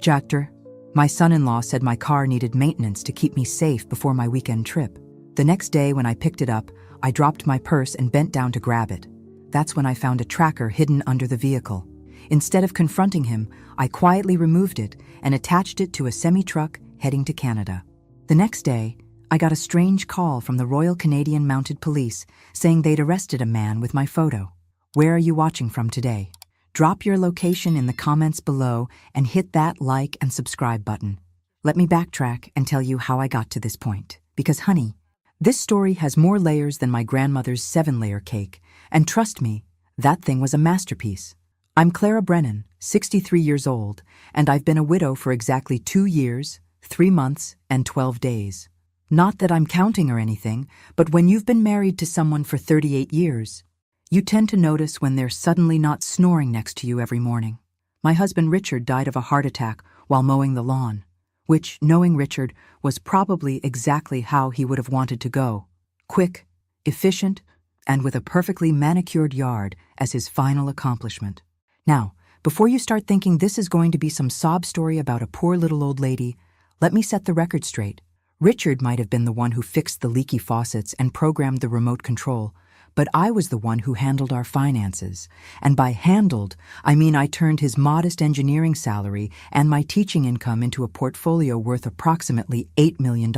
Jactor, my son-in-law said my car needed maintenance to keep me safe before my weekend trip. The next day when I picked it up, I dropped my purse and bent down to grab it. That's when I found a tracker hidden under the vehicle. Instead of confronting him, I quietly removed it and attached it to a semi-truck heading to Canada. The next day, I got a strange call from the Royal Canadian Mounted Police saying they'd arrested a man with my photo. Where are you watching from today? Drop your location in the comments below and hit that like and subscribe button. Let me backtrack and tell you how I got to this point. Because honey, this story has more layers than my grandmother's 7-layer cake, and trust me, that thing was a masterpiece. I'm Clara Brennan, 63 years old, and I've been a widow for exactly 2 years, 3 months, and 12 days. Not that I'm counting or anything, but when you've been married to someone for 38 years, you tend to notice when they're suddenly not snoring next to you every morning. My husband Richard died of a heart attack while mowing the lawn, which, knowing Richard, was probably exactly how he would have wanted to go. Quick, efficient, and with a perfectly manicured yard as his final accomplishment. Now, before you start thinking this is going to be some sob story about a poor little old lady, let me set the record straight. Richard might have been the one who fixed the leaky faucets and programmed the remote control, but I was the one who handled our finances. And by handled, I mean I turned his modest engineering salary and my teaching income into a portfolio worth approximately $8 million.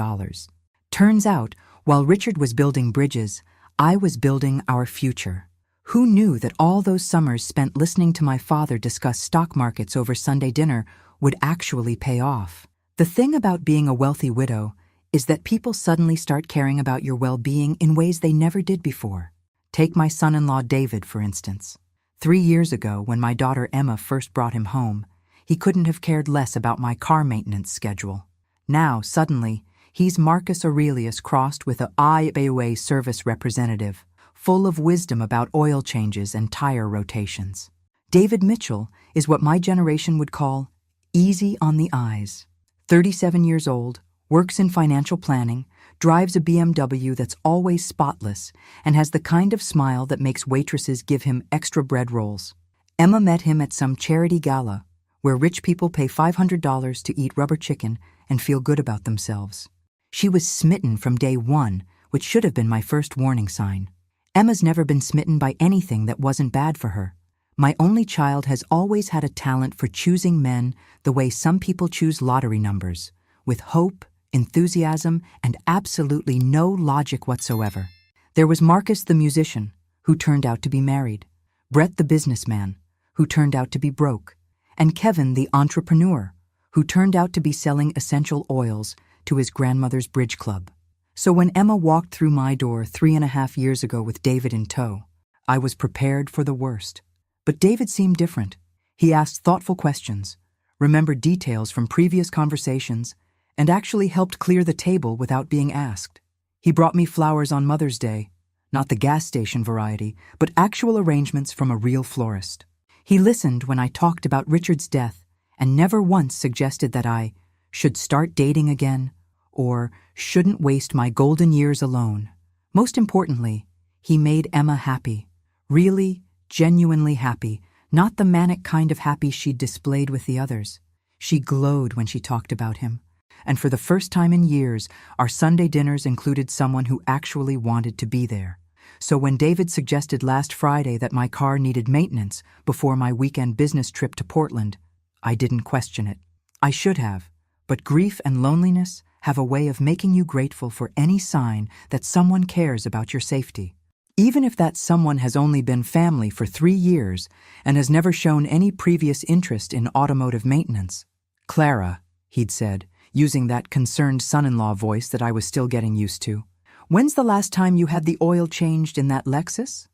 Turns out, while Richard was building bridges, I was building our future. Who knew that all those summers spent listening to my father discuss stock markets over Sunday dinner would actually pay off? The thing about being a wealthy widow is that people suddenly start caring about your well-being in ways they never did before. Take my son-in-law David, for instance. 3 years ago, when my daughter Emma first brought him home, he couldn't have cared less about my car maintenance schedule. Now, suddenly, he's Marcus Aurelius crossed with a IAA service representative, full of wisdom about oil changes and tire rotations. David Mitchell is what my generation would call easy on the eyes. 37 years old, works in financial planning, drives a BMW that's always spotless, and has the kind of smile that makes waitresses give him extra bread rolls. Emma met him at some charity gala, where rich people pay $500 to eat rubber chicken and feel good about themselves. She was smitten from day one, which should have been my first warning sign. Emma's never been smitten by anything that wasn't bad for her. My only child has always had a talent for choosing men the way some people choose lottery numbers, with hope, enthusiasm, and absolutely no logic whatsoever. There was Marcus the musician, who turned out to be married, Brett the businessman, who turned out to be broke, and Kevin the entrepreneur, who turned out to be selling essential oils to his grandmother's bridge club. So when Emma walked through my door 3.5 years ago with David in tow, I was prepared for the worst. But David seemed different. He asked thoughtful questions, remembered details from previous conversations, and actually helped clear the table without being asked. He brought me flowers on Mother's Day, not the gas station variety, but actual arrangements from a real florist. He listened when I talked about Richard's death and never once suggested that I should start dating again or shouldn't waste my golden years alone. Most importantly, he made Emma happy. Really, genuinely happy, not the manic kind of happy she'd displayed with the others. She glowed when she talked about him. And for the first time in years, our Sunday dinners included someone who actually wanted to be there. So when David suggested last Friday that my car needed maintenance before my weekend business trip to Portland, I didn't question it. I should have, but grief and loneliness have a way of making you grateful for any sign that someone cares about your safety. Even if that someone has only been family for 3 years and has never shown any previous interest in automotive maintenance. Clara, he'd said, using that concerned son-in-law voice that I was still getting used to. When's the last time you had the oil changed in that Lexus?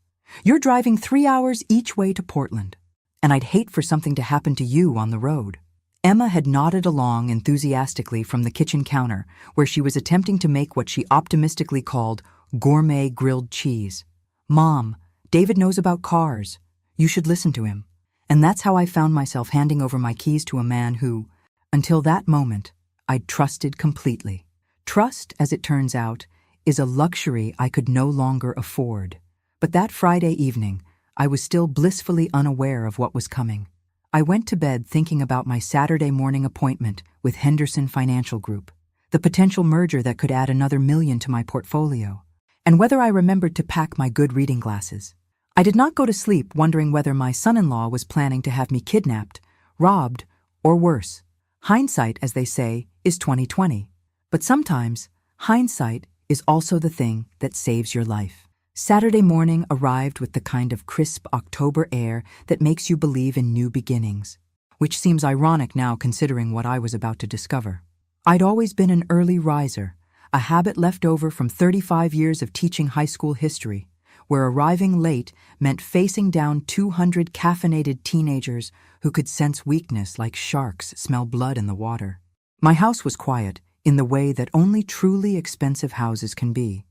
You're driving 3 hours each way to Portland, and I'd hate for something to happen to you on the road. Emma had nodded along enthusiastically from the kitchen counter, where she was attempting to make what she optimistically called gourmet grilled cheese. Mom, David knows about cars. You should listen to him. And that's how I found myself handing over my keys to a man who, until that moment, I'd trusted completely. Trust, as it turns out, is a luxury I could no longer afford. But that Friday evening, I was still blissfully unaware of what was coming. I went to bed thinking about my Saturday morning appointment with Henderson Financial Group, the potential merger that could add another million to my portfolio, and whether I remembered to pack my good reading glasses. I did not go to sleep wondering whether my son-in-law was planning to have me kidnapped, robbed, or worse. Hindsight, as they say, is 20/20. But sometimes, hindsight is also the thing that saves your life. Saturday morning arrived with the kind of crisp October air that makes you believe in new beginnings, which seems ironic now considering what I was about to discover. I'd always been an early riser, a habit left over from 35 years of teaching high school history, where arriving late meant facing down 200 caffeinated teenagers who could sense weakness like sharks smell blood in the water. My house was quiet in the way that only truly expensive houses can be.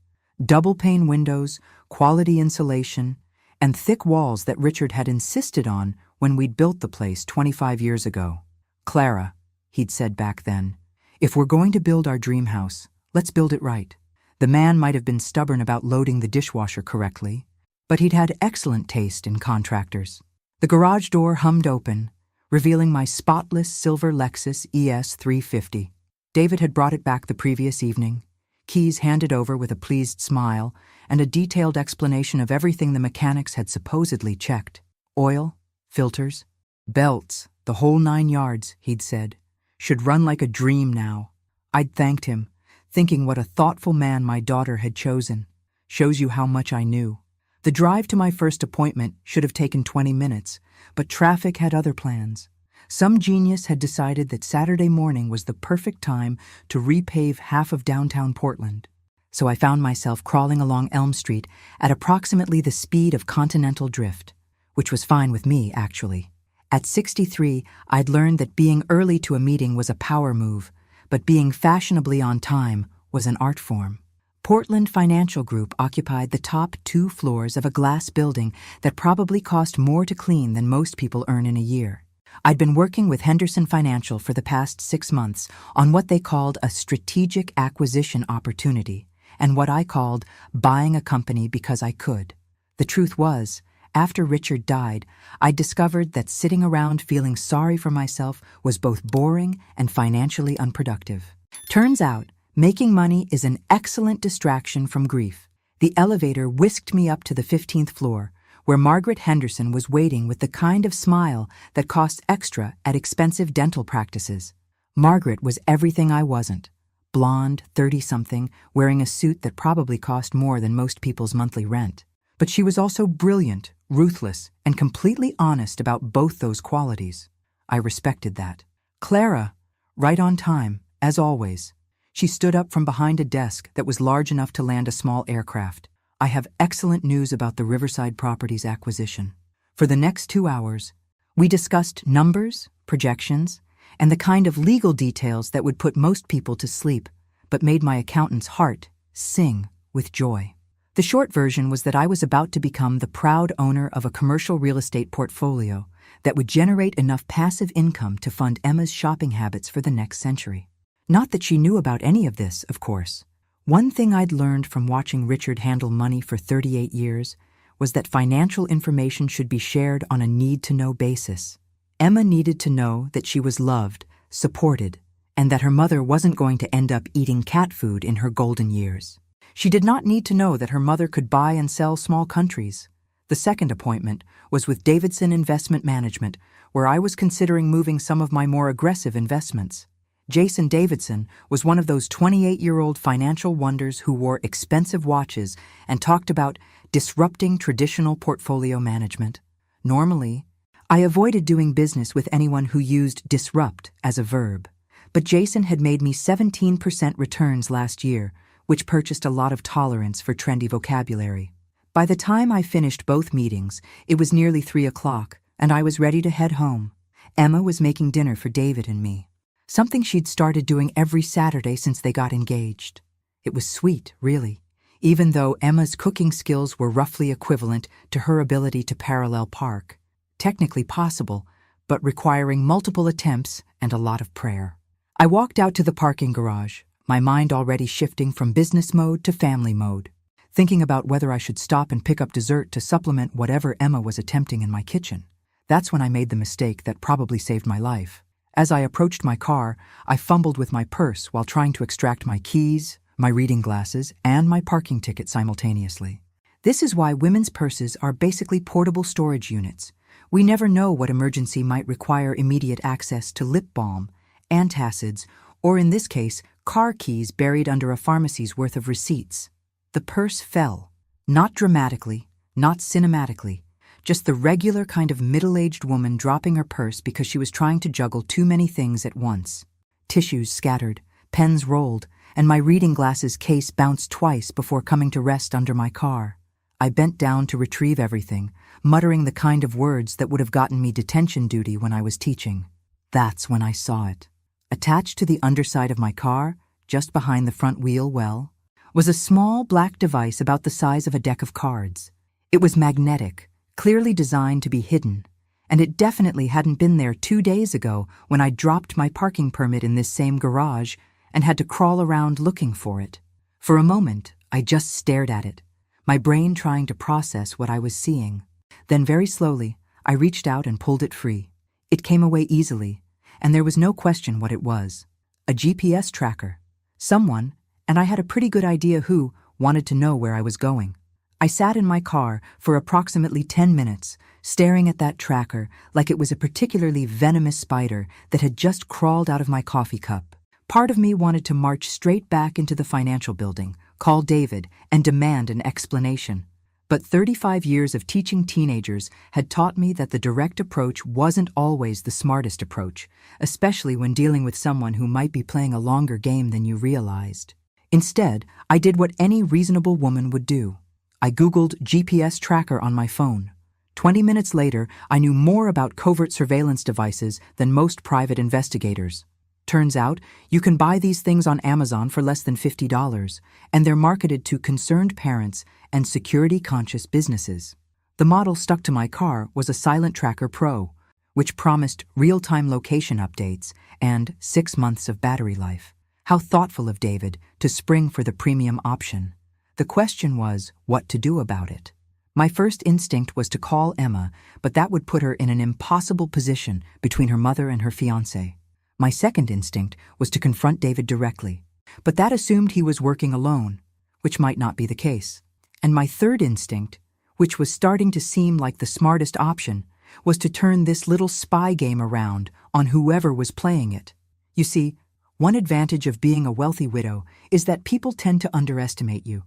Double-pane windows, quality insulation, and thick walls that Richard had insisted on when we'd built the place 25 years ago. "Clara," he'd said back then, "if we're going to build our dream house, let's build it right." The man might have been stubborn about loading the dishwasher correctly, but he'd had excellent taste in contractors. The garage door hummed open, revealing my spotless silver Lexus ES 350. David had brought it back the previous evening, keys handed over with a pleased smile and a detailed explanation of everything the mechanics had supposedly checked. Oil, filters, belts, the whole 9 yards, he'd said. Should run like a dream now. I'd thanked him, thinking what a thoughtful man my daughter had chosen. Shows you how much I knew. The drive to my first appointment should have taken 20 minutes, but traffic had other plans. Some genius had decided that Saturday morning was the perfect time to repave half of downtown Portland. So I found myself crawling along Elm Street at approximately the speed of continental drift, which was fine with me, actually. At 63, I'd learned that being early to a meeting was a power move, but being fashionably on time was an art form. Portland Financial Group occupied the top 2 floors of a glass building that probably cost more to clean than most people earn in a year. I'd been working with Henderson Financial for the past 6 months on what they called a strategic acquisition opportunity, and what I called buying a company because I could. The truth was, after Richard died, I discovered that sitting around feeling sorry for myself was both boring and financially unproductive. Turns out, making money is an excellent distraction from grief. The elevator whisked me up to the 15th floor, where Margaret Henderson was waiting with the kind of smile that costs extra at expensive dental practices. Margaret was everything I wasn't. Blonde, 30-something, wearing a suit that probably cost more than most people's monthly rent. But she was also brilliant, ruthless, and completely honest about both those qualities. I respected that. Clara, right on time, as always. She stood up from behind a desk that was large enough to land a small aircraft. "I have excellent news about the Riverside Properties acquisition." For the next 2 hours, we discussed numbers, projections, and the kind of legal details that would put most people to sleep, but made my accountant's heart sing with joy. The short version was that I was about to become the proud owner of a commercial real estate portfolio that would generate enough passive income to fund Emma's shopping habits for the next century. Not that she knew about any of this, of course. One thing I'd learned from watching Richard handle money for 38 years was that financial information should be shared on a need-to-know basis. Emma needed to know that she was loved, supported, and that her mother wasn't going to end up eating cat food in her golden years. She did not need to know that her mother could buy and sell small countries. The second appointment was with Davidson Investment Management, where I was considering moving some of my more aggressive investments. Jason Davidson was one of those 28-year-old financial wonders who wore expensive watches and talked about disrupting traditional portfolio management. Normally, I avoided doing business with anyone who used disrupt as a verb, but Jason had made me 17% returns last year, which purchased a lot of tolerance for trendy vocabulary. By the time I finished both meetings, it was nearly 3 o'clock, and I was ready to head home. Emma was making dinner for David and me, something she'd started doing every Saturday since they got engaged. It was sweet, really, even though Emma's cooking skills were roughly equivalent to her ability to parallel park. Technically possible, but requiring multiple attempts and a lot of prayer. I walked out to the parking garage, my mind already shifting from business mode to family mode, thinking about whether I should stop and pick up dessert to supplement whatever Emma was attempting in my kitchen. That's when I made the mistake that probably saved my life. As I approached my car, I fumbled with my purse while trying to extract my keys, my reading glasses, and my parking ticket simultaneously. This is why women's purses are basically portable storage units. We never know what emergency might require immediate access to lip balm, antacids, or in this case, car keys buried under a pharmacy's worth of receipts. The purse fell. Not dramatically, not cinematically, just the regular kind of middle-aged woman dropping her purse because she was trying to juggle too many things at once. Tissues scattered, pens rolled, and my reading glasses case bounced twice before coming to rest under my car. I bent down to retrieve everything, muttering the kind of words that would have gotten me detention duty when I was teaching. That's when I saw it. Attached to the underside of my car, just behind the front wheel well, was a small black device about the size of a deck of cards. It was magnetic, clearly designed to be hidden, and it definitely hadn't been there 2 days ago when I dropped my parking permit in this same garage and had to crawl around looking for it. For a moment, I just stared at it, my brain trying to process what I was seeing. Then very slowly, I reached out and pulled it free. It came away easily, and there was no question what it was. A GPS tracker. Someone, and I had a pretty good idea who, wanted to know where I was going. I sat in my car for approximately 10 minutes, staring at that tracker like it was a particularly venomous spider that had just crawled out of my coffee cup. Part of me wanted to march straight back into the financial building, call David, and demand an explanation. But 35 years of teaching teenagers had taught me that the direct approach wasn't always the smartest approach, especially when dealing with someone who might be playing a longer game than you realized. Instead, I did what any reasonable woman would do. I Googled GPS tracker on my phone. 20 minutes later, I knew more about covert surveillance devices than most private investigators. Turns out, you can buy these things on Amazon for less than $50, and they're marketed to concerned parents and security-conscious businesses. The model stuck to my car was a Silent Tracker Pro, which promised real-time location updates and 6 months of battery life. How thoughtful of David to spring for the premium option. The question was what to do about it. My first instinct was to call Emma, but that would put her in an impossible position between her mother and her fiancé. My second instinct was to confront David directly, but that assumed he was working alone, which might not be the case. And my third instinct, which was starting to seem like the smartest option, was to turn this little spy game around on whoever was playing it. You see, one advantage of being a wealthy widow is that people tend to underestimate you.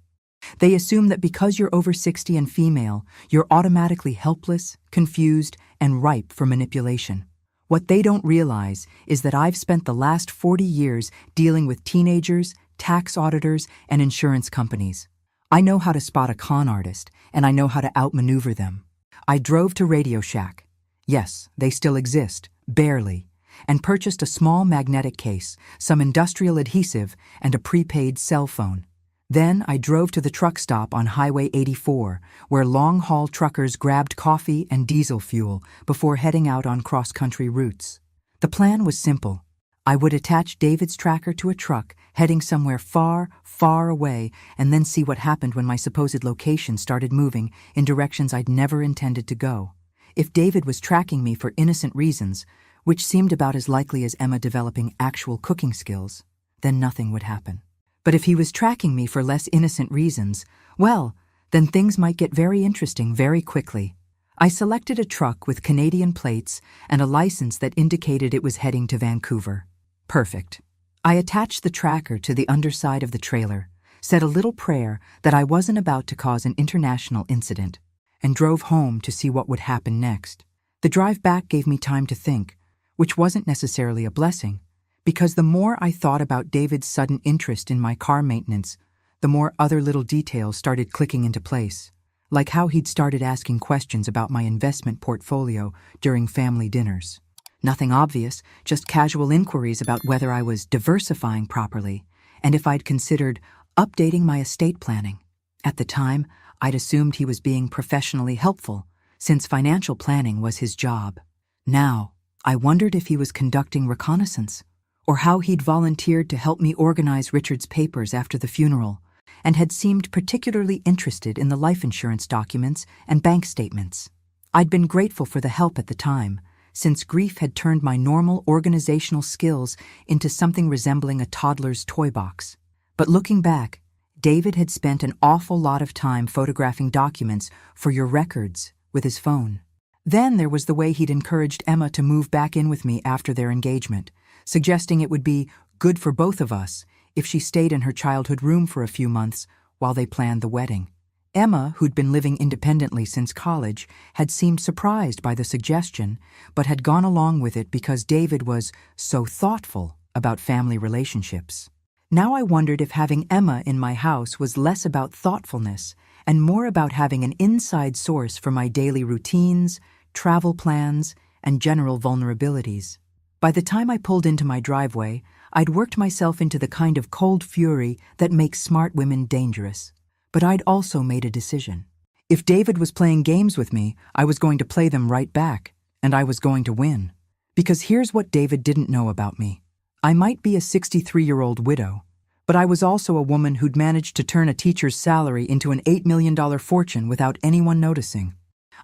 They assume that because you're over 60 and female, you're automatically helpless, confused, and ripe for manipulation. What they don't realize is that I've spent the last 40 years dealing with teenagers, tax auditors, and insurance companies. I know how to spot a con artist, and I know how to outmaneuver them. I drove to Radio Shack. Yes, they still exist, barely, and purchased a small magnetic case, some industrial adhesive, and a prepaid cell phone. Then I drove to the truck stop on Highway 84, where long-haul truckers grabbed coffee and diesel fuel before heading out on cross-country routes. The plan was simple. I would attach David's tracker to a truck, heading somewhere far, far away, and then see what happened when my supposed location started moving in directions I'd never intended to go. If David was tracking me for innocent reasons, which seemed about as likely as Emma developing actual cooking skills, then nothing would happen. But if he was tracking me for less innocent reasons, well, then things might get very interesting very quickly. I selected a truck with Canadian plates and a license that indicated it was heading to Vancouver. Perfect. I attached the tracker to the underside of the trailer, said a little prayer that I wasn't about to cause an international incident, and drove home to see what would happen next. The drive back gave me time to think, which wasn't necessarily a blessing, because the more I thought about David's sudden interest in my car maintenance, the more other little details started clicking into place, like how he'd started asking questions about my investment portfolio during family dinners. Nothing obvious, just casual inquiries about whether I was diversifying properly, and if I'd considered updating my estate planning. At the time, I'd assumed he was being professionally helpful, since financial planning was his job. Now, I wondered if he was conducting reconnaissance, or how he'd volunteered to help me organize Richard's papers after the funeral, and had seemed particularly interested in the life insurance documents and bank statements. I'd been grateful for the help at the time, since grief had turned my normal organizational skills into something resembling a toddler's toy box. But looking back, David had spent an awful lot of time photographing documents for your records with his phone. Then there was the way he'd encouraged Emma to move back in with me after their engagement, suggesting it would be good for both of us if she stayed in her childhood room for a few months while they planned the wedding. Emma, who'd been living independently since college, had seemed surprised by the suggestion, but had gone along with it because David was so thoughtful about family relationships. Now I wondered if having Emma in my house was less about thoughtfulness and more about having an inside source for my daily routines, travel plans, and general vulnerabilities. By the time I pulled into my driveway, I'd worked myself into the kind of cold fury that makes smart women dangerous. But I'd also made a decision. If David was playing games with me, I was going to play them right back, and I was going to win. Because here's what David didn't know about me. I might be a 63-year-old widow, but I was also a woman who'd managed to turn a teacher's salary into an $8 million fortune without anyone noticing.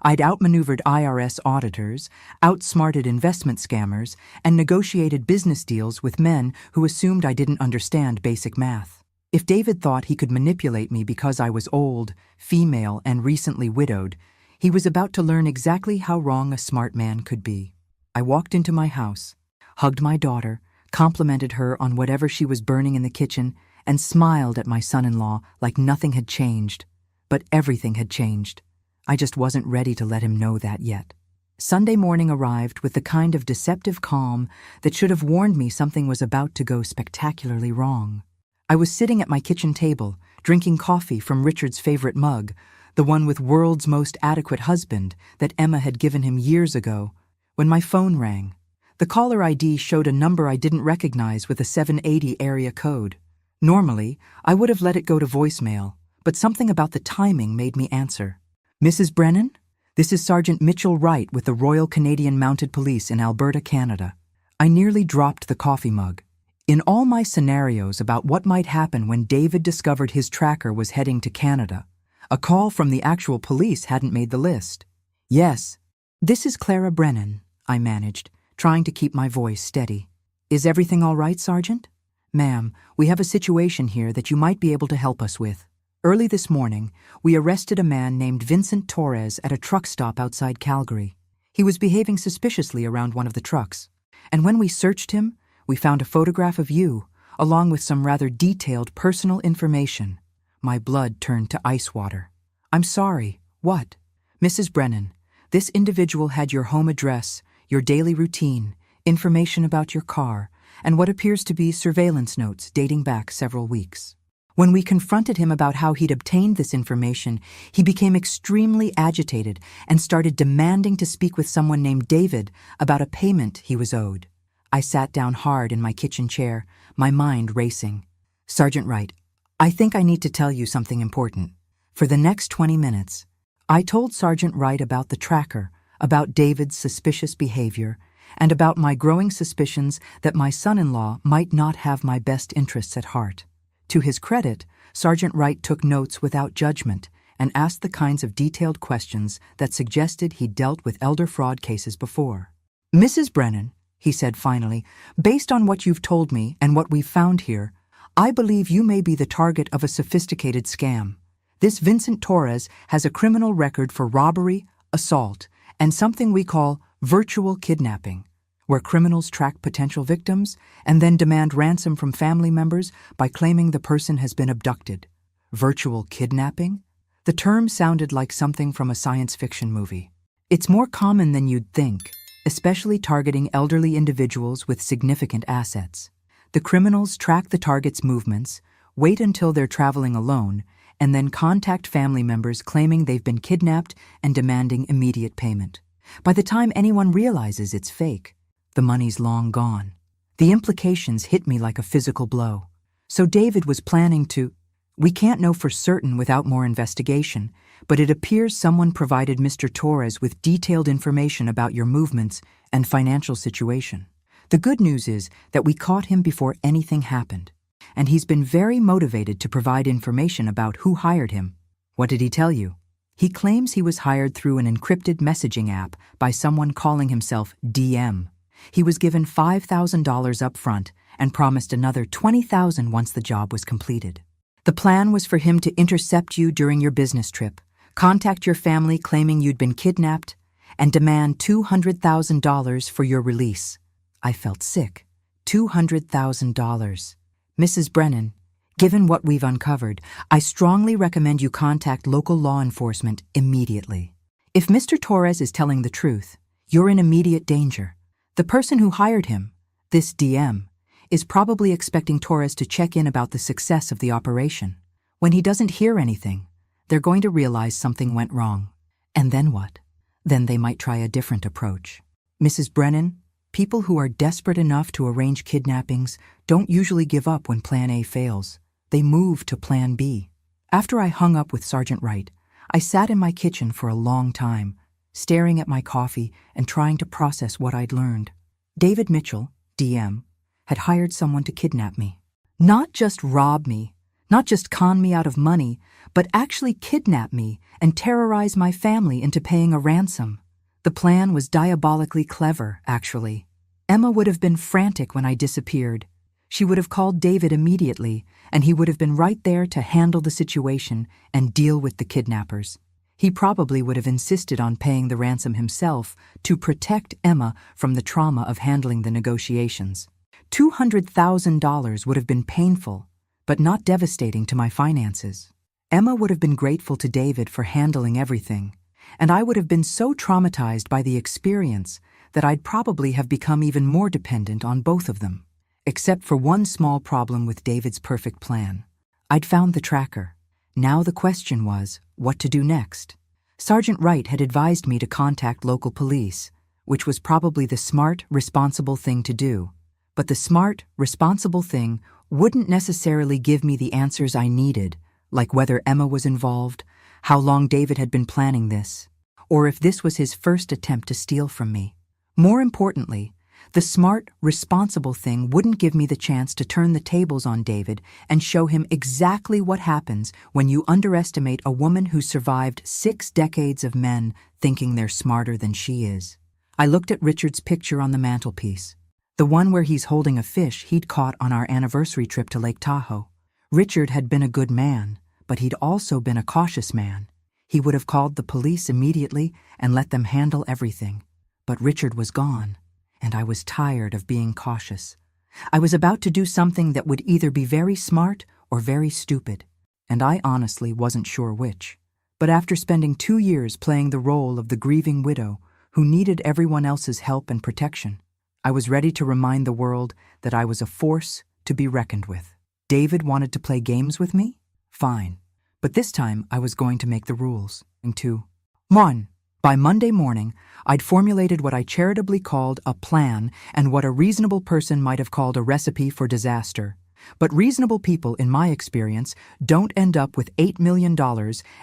I'd outmaneuvered IRS auditors, outsmarted investment scammers, and negotiated business deals with men who assumed I didn't understand basic math. If David thought he could manipulate me because I was old, female, and recently widowed, he was about to learn exactly how wrong a smart man could be. I walked into my house, hugged my daughter, complimented her on whatever she was burning in the kitchen, and smiled at my son-in-law like nothing had changed. But everything had changed. I just wasn't ready to let him know that yet. Sunday morning arrived with the kind of deceptive calm that should have warned me something was about to go spectacularly wrong. I was sitting at my kitchen table, drinking coffee from Richard's favorite mug, the one with "World's Most Adequate Husband" that Emma had given him years ago, when my phone rang. The caller ID showed a number I didn't recognize with a 780 area code. Normally, I would have let it go to voicemail, but something about the timing made me answer. "Mrs. Brennan? This is Sergeant Mitchell Wright with the Royal Canadian Mounted Police in Alberta, Canada." I nearly dropped the coffee mug. In all my scenarios about what might happen when David discovered his tracker was heading to Canada, a call from the actual police hadn't made the list. "Yes, this is Clara Brennan," I managed, trying to keep my voice steady. "Is everything all right, Sergeant?" "Ma'am, we have a situation here that you might be able to help us with. Early this morning, we arrested a man named Vincent Torres at a truck stop outside Calgary. He was behaving suspiciously around one of the trucks. And when we searched him, we found a photograph of you, along with some rather detailed personal information." My blood turned to ice water. "I'm sorry. What?" "Mrs. Brennan, this individual had your home address, your daily routine, information about your car, and what appears to be surveillance notes dating back several weeks. When we confronted him about how he'd obtained this information, he became extremely agitated and started demanding to speak with someone named David about a payment he was owed." I sat down hard in my kitchen chair, my mind racing. "Sergeant Wright, I think I need to tell you something important." For the next 20 minutes, I told Sergeant Wright about the tracker, about David's suspicious behavior, and about my growing suspicions that my son-in-law might not have my best interests at heart. To his credit, Sergeant Wright took notes without judgment and asked the kinds of detailed questions that suggested he'd dealt with elder fraud cases before. "Mrs. Brennan," he said finally, "based on what you've told me and what we've found here, I believe you may be the target of a sophisticated scam. This Vincent Torres has a criminal record for robbery, assault, and something we call virtual kidnapping, where criminals track potential victims and then demand ransom from family members by claiming the person has been abducted. Virtual kidnapping? The term sounded like something from a science fiction movie. It's more common than you'd think, especially targeting elderly individuals with significant assets. The criminals track the target's movements, wait until they're traveling alone, and then contact family members claiming they've been kidnapped and demanding immediate payment. By the time anyone realizes it's fake, the money's long gone. The implications hit me like a physical blow. So David was planning to... We can't know for certain without more investigation, but it appears someone provided Mr. Torres with detailed information about your movements and financial situation. The good news is that we caught him before anything happened, and he's been very motivated to provide information about who hired him. What did he tell you? He claims he was hired through an encrypted messaging app by someone calling himself DM. He was given $5,000 up front and promised another $20,000 once the job was completed. The plan was for him to intercept you during your business trip, contact your family claiming you'd been kidnapped, and demand $200,000 for your release. I felt sick. $200,000. Mrs. Brennan, given what we've uncovered, I strongly recommend you contact local law enforcement immediately. If Mr. Torres is telling the truth, you're in immediate danger. The person who hired him, this DM, is probably expecting Torres to check in about the success of the operation. When he doesn't hear anything, they're going to realize something went wrong. And then what? Then they might try a different approach. Mrs. Brennan, people who are desperate enough to arrange kidnappings don't usually give up when Plan A fails. They move to Plan B. After I hung up with Sergeant Wright, I sat in my kitchen for a long time, staring at my coffee and trying to process what I'd learned. David Mitchell, DM, had hired someone to kidnap me. Not just rob me, not just con me out of money, but actually kidnap me and terrorize my family into paying a ransom. The plan was diabolically clever, actually. Emma would have been frantic when I disappeared. She would have called David immediately, and he would have been right there to handle the situation and deal with the kidnappers. He probably would have insisted on paying the ransom himself to protect Emma from the trauma of handling the negotiations. $200,000 would have been painful, but not devastating to my finances. Emma would have been grateful to David for handling everything, and I would have been so traumatized by the experience that I'd probably have become even more dependent on both of them. Except for one small problem with David's perfect plan. I'd found the tracker. Now the question was, what to do next? Sergeant Wright had advised me to contact local police, which was probably the smart, responsible thing to do. But the smart, responsible thing wouldn't necessarily give me the answers I needed, like whether Emma was involved, how long David had been planning this, or if this was his first attempt to steal from me. More importantly, the smart, responsible thing wouldn't give me the chance to turn the tables on David and show him exactly what happens when you underestimate a woman who survived 6 decades of men thinking they're smarter than she is. I looked at Richard's picture on the mantelpiece, the one where he's holding a fish he'd caught on our anniversary trip to Lake Tahoe. Richard had been a good man, but he'd also been a cautious man. He would have called the police immediately and let them handle everything. But Richard was gone. And I was tired of being cautious. I was about to do something that would either be very smart or very stupid, and I honestly wasn't sure which. But after spending 2 years playing the role of the grieving widow who needed everyone else's help and protection, I was ready to remind the world that I was a force to be reckoned with. David wanted to play games with me? Fine. But this time I was going to make the rules. 1. By Monday morning, I'd formulated what I charitably called a plan and what a reasonable person might have called a recipe for disaster. But reasonable people, in my experience, don't end up with $8 million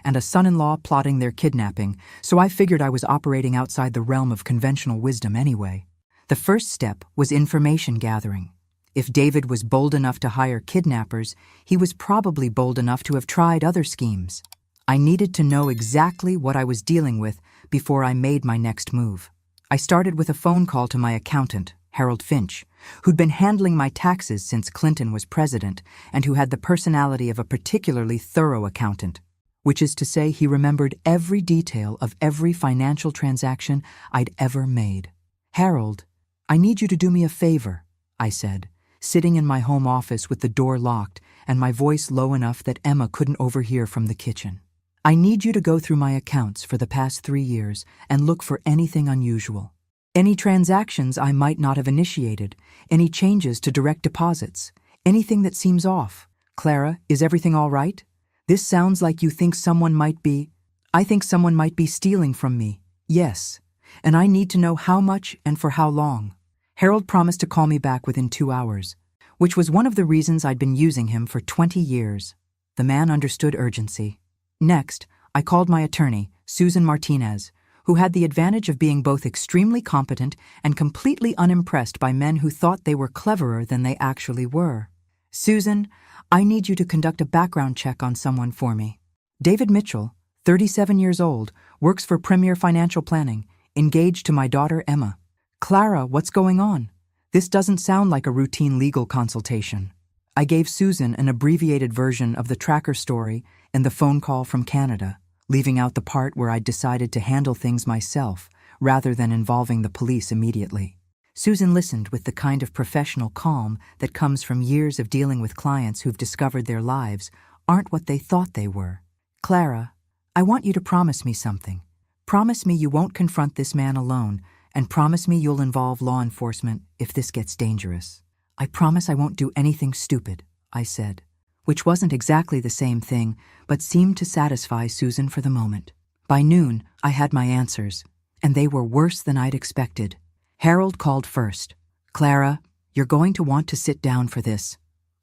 and a son-in-law plotting their kidnapping, so I figured I was operating outside the realm of conventional wisdom anyway. The first step was information gathering. If David was bold enough to hire kidnappers, he was probably bold enough to have tried other schemes. I needed to know exactly what I was dealing with before I made my next move. I started with a phone call to my accountant, Harold Finch, who'd been handling my taxes since Clinton was president and who had the personality of a particularly thorough accountant, which is to say he remembered every detail of every financial transaction I'd ever made. Harold, I need you to do me a favor, I said, sitting in my home office with the door locked and my voice low enough that Emma couldn't overhear from the kitchen. I need you to go through my accounts for the past 3 years and look for anything unusual. Any transactions I might not have initiated, any changes to direct deposits, anything that seems off. Clara, is everything all right? This sounds like you think someone might be... I think someone might be stealing from me. Yes. And I need to know how much and for how long. Harold promised to call me back within 2 hours, which was one of the reasons I'd been using him for 20 years. The man understood urgency. Next, I called my attorney, Susan Martinez, who had the advantage of being both extremely competent and completely unimpressed by men who thought they were cleverer than they actually were. Susan, I need you to conduct a background check on someone for me. David Mitchell, 37 years old, works for Premier Financial Planning, engaged to my daughter Emma. Clara, what's going on? This doesn't sound like a routine legal consultation. I gave Susan an abbreviated version of the tracker story and the phone call from Canada, leaving out the part where I'd decided to handle things myself rather than involving the police immediately. Susan listened with the kind of professional calm that comes from years of dealing with clients who've discovered their lives aren't what they thought they were. Clara, I want you to promise me something. Promise me you won't confront this man alone, and promise me you'll involve law enforcement if this gets dangerous. I promise I won't do anything stupid, I said, which wasn't exactly the same thing, but seemed to satisfy Susan for the moment. By noon, I had my answers, and they were worse than I'd expected. Harold called first. Clara, you're going to want to sit down for this.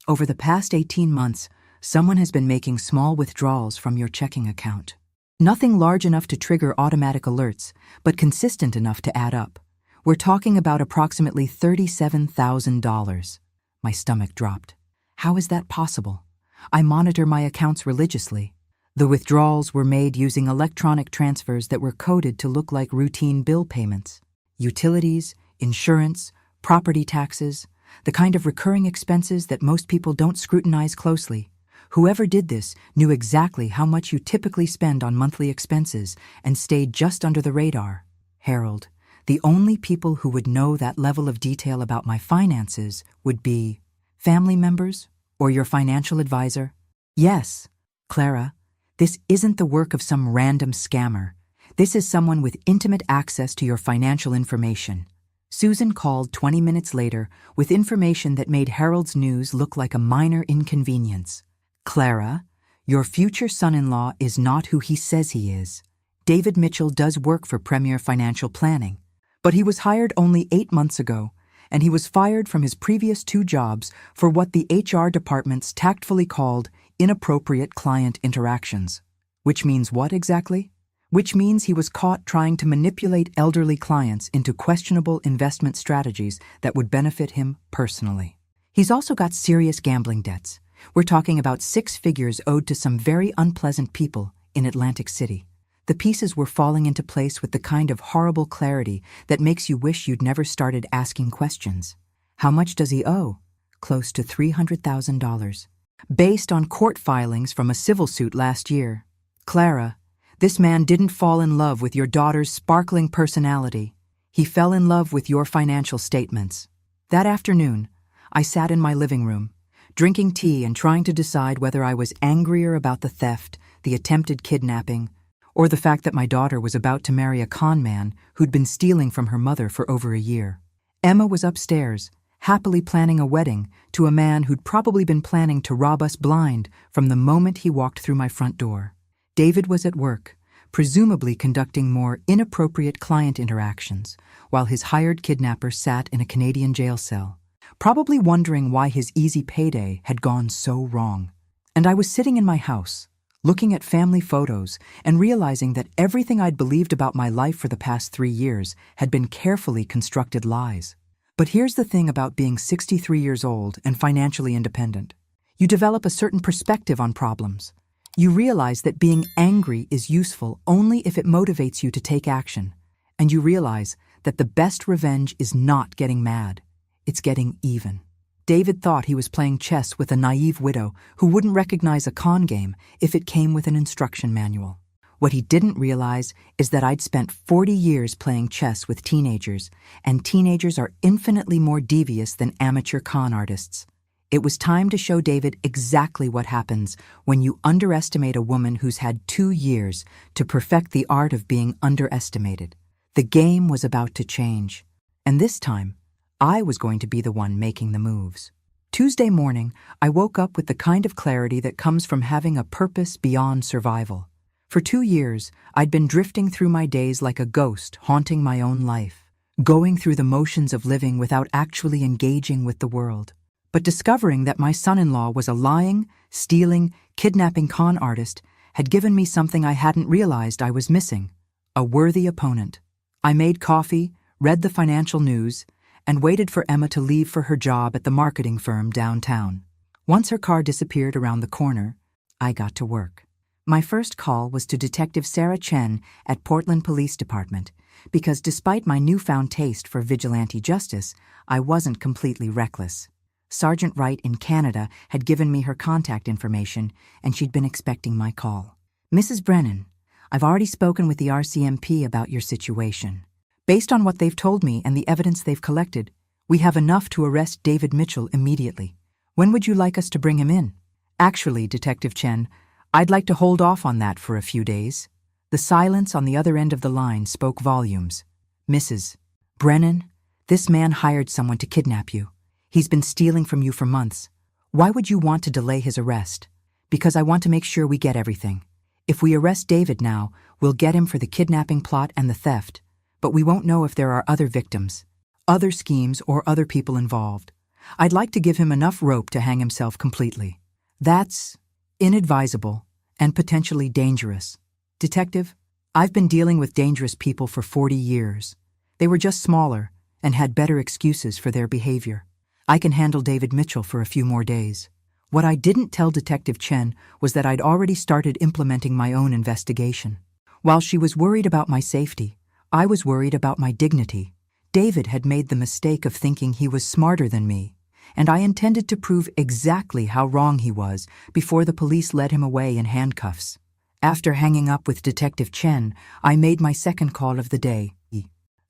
Over the past 18 months, someone has been making small withdrawals from your checking account. Nothing large enough to trigger automatic alerts, but consistent enough to add up. We're talking about approximately $37,000. My stomach dropped. How is that possible? I monitor my accounts religiously. The withdrawals were made using electronic transfers that were coded to look like routine bill payments. Utilities, insurance, property taxes, the kind of recurring expenses that most people don't scrutinize closely. Whoever did this knew exactly how much you typically spend on monthly expenses and stayed just under the radar. Harold, the only people who would know that level of detail about my finances would be family members or your financial advisor. Yes, Clara, this isn't the work of some random scammer. This is someone with intimate access to your financial information. Susan called 20 minutes later with information that made Harold's news look like a minor inconvenience. Clara, your future son-in-law is not who he says he is. David Mitchell does work for Premier Financial Planning, but he was hired only 8 months ago, and he was fired from his previous 2 jobs for what the HR departments tactfully called inappropriate client interactions. Which means what exactly? Which means he was caught trying to manipulate elderly clients into questionable investment strategies that would benefit him personally. He's also got serious gambling debts. We're talking about 6 figures owed to some very unpleasant people in Atlantic City. The pieces were falling into place with the kind of horrible clarity that makes you wish you'd never started asking questions. How much does he owe? Close to $300,000. Based on court filings from a civil suit last year. Clara, this man didn't fall in love with your daughter's sparkling personality. He fell in love with your financial statements. That afternoon, I sat in my living room, drinking tea and trying to decide whether I was angrier about the theft, the attempted kidnapping, or the fact that my daughter was about to marry a con man who'd been stealing from her mother for over a year. Emma was upstairs, happily planning a wedding to a man who'd probably been planning to rob us blind from the moment he walked through my front door. David was at work, presumably conducting more inappropriate client interactions, while his hired kidnapper sat in a Canadian jail cell, probably wondering why his easy payday had gone so wrong. And I was sitting in my house, looking at family photos and realizing that everything I'd believed about my life for the past 3 years had been carefully constructed lies. But here's the thing about being 63 years old and financially independent. You develop a certain perspective on problems. You realize that being angry is useful only if it motivates you to take action. And you realize that the best revenge is not getting mad. It's getting even. David thought he was playing chess with a naive widow who wouldn't recognize a con game if it came with an instruction manual. What he didn't realize is that I'd spent 40 years playing chess with teenagers, and teenagers are infinitely more devious than amateur con artists. It was time to show David exactly what happens when you underestimate a woman who's had 2 years to perfect the art of being underestimated. The game was about to change, and this time, I was going to be the one making the moves. Tuesday morning, I woke up with the kind of clarity that comes from having a purpose beyond survival. For 2 years, I'd been drifting through my days like a ghost haunting my own life, going through the motions of living without actually engaging with the world. But discovering that my son-in-law was a lying, stealing, kidnapping con artist had given me something I hadn't realized I was missing: a worthy opponent. I made coffee, read the financial news, and waited for Emma to leave for her job at the marketing firm downtown. Once her car disappeared around the corner, I got to work. My first call was to Detective Sarah Chen at Portland Police Department, because despite my newfound taste for vigilante justice, I wasn't completely reckless. Sergeant Wright in Canada had given me her contact information, and she'd been expecting my call. Mrs. Brennan, I've already spoken with the RCMP about your situation. Based on what they've told me and the evidence they've collected, we have enough to arrest David Mitchell immediately. When would you like us to bring him in? Actually, Detective Chen, I'd like to hold off on that for a few days. The silence on the other end of the line spoke volumes. Mrs. Brennan, this man hired someone to kidnap you. He's been stealing from you for months. Why would you want to delay his arrest? Because I want to make sure we get everything. If we arrest David now, we'll get him for the kidnapping plot and the theft, but we won't know if there are other victims, other schemes, or other people involved. I'd like to give him enough rope to hang himself completely. That's inadvisable and potentially dangerous. Detective, I've been dealing with dangerous people for 40 years. They were just smaller and had better excuses for their behavior. I can handle David Mitchell for a few more days. What I didn't tell Detective Chen was that I'd already started implementing my own investigation. While she was worried about my safety, I was worried about my dignity. David had made the mistake of thinking he was smarter than me, and I intended to prove exactly how wrong he was before the police led him away in handcuffs. After hanging up with Detective Chen, I made my second call of the day.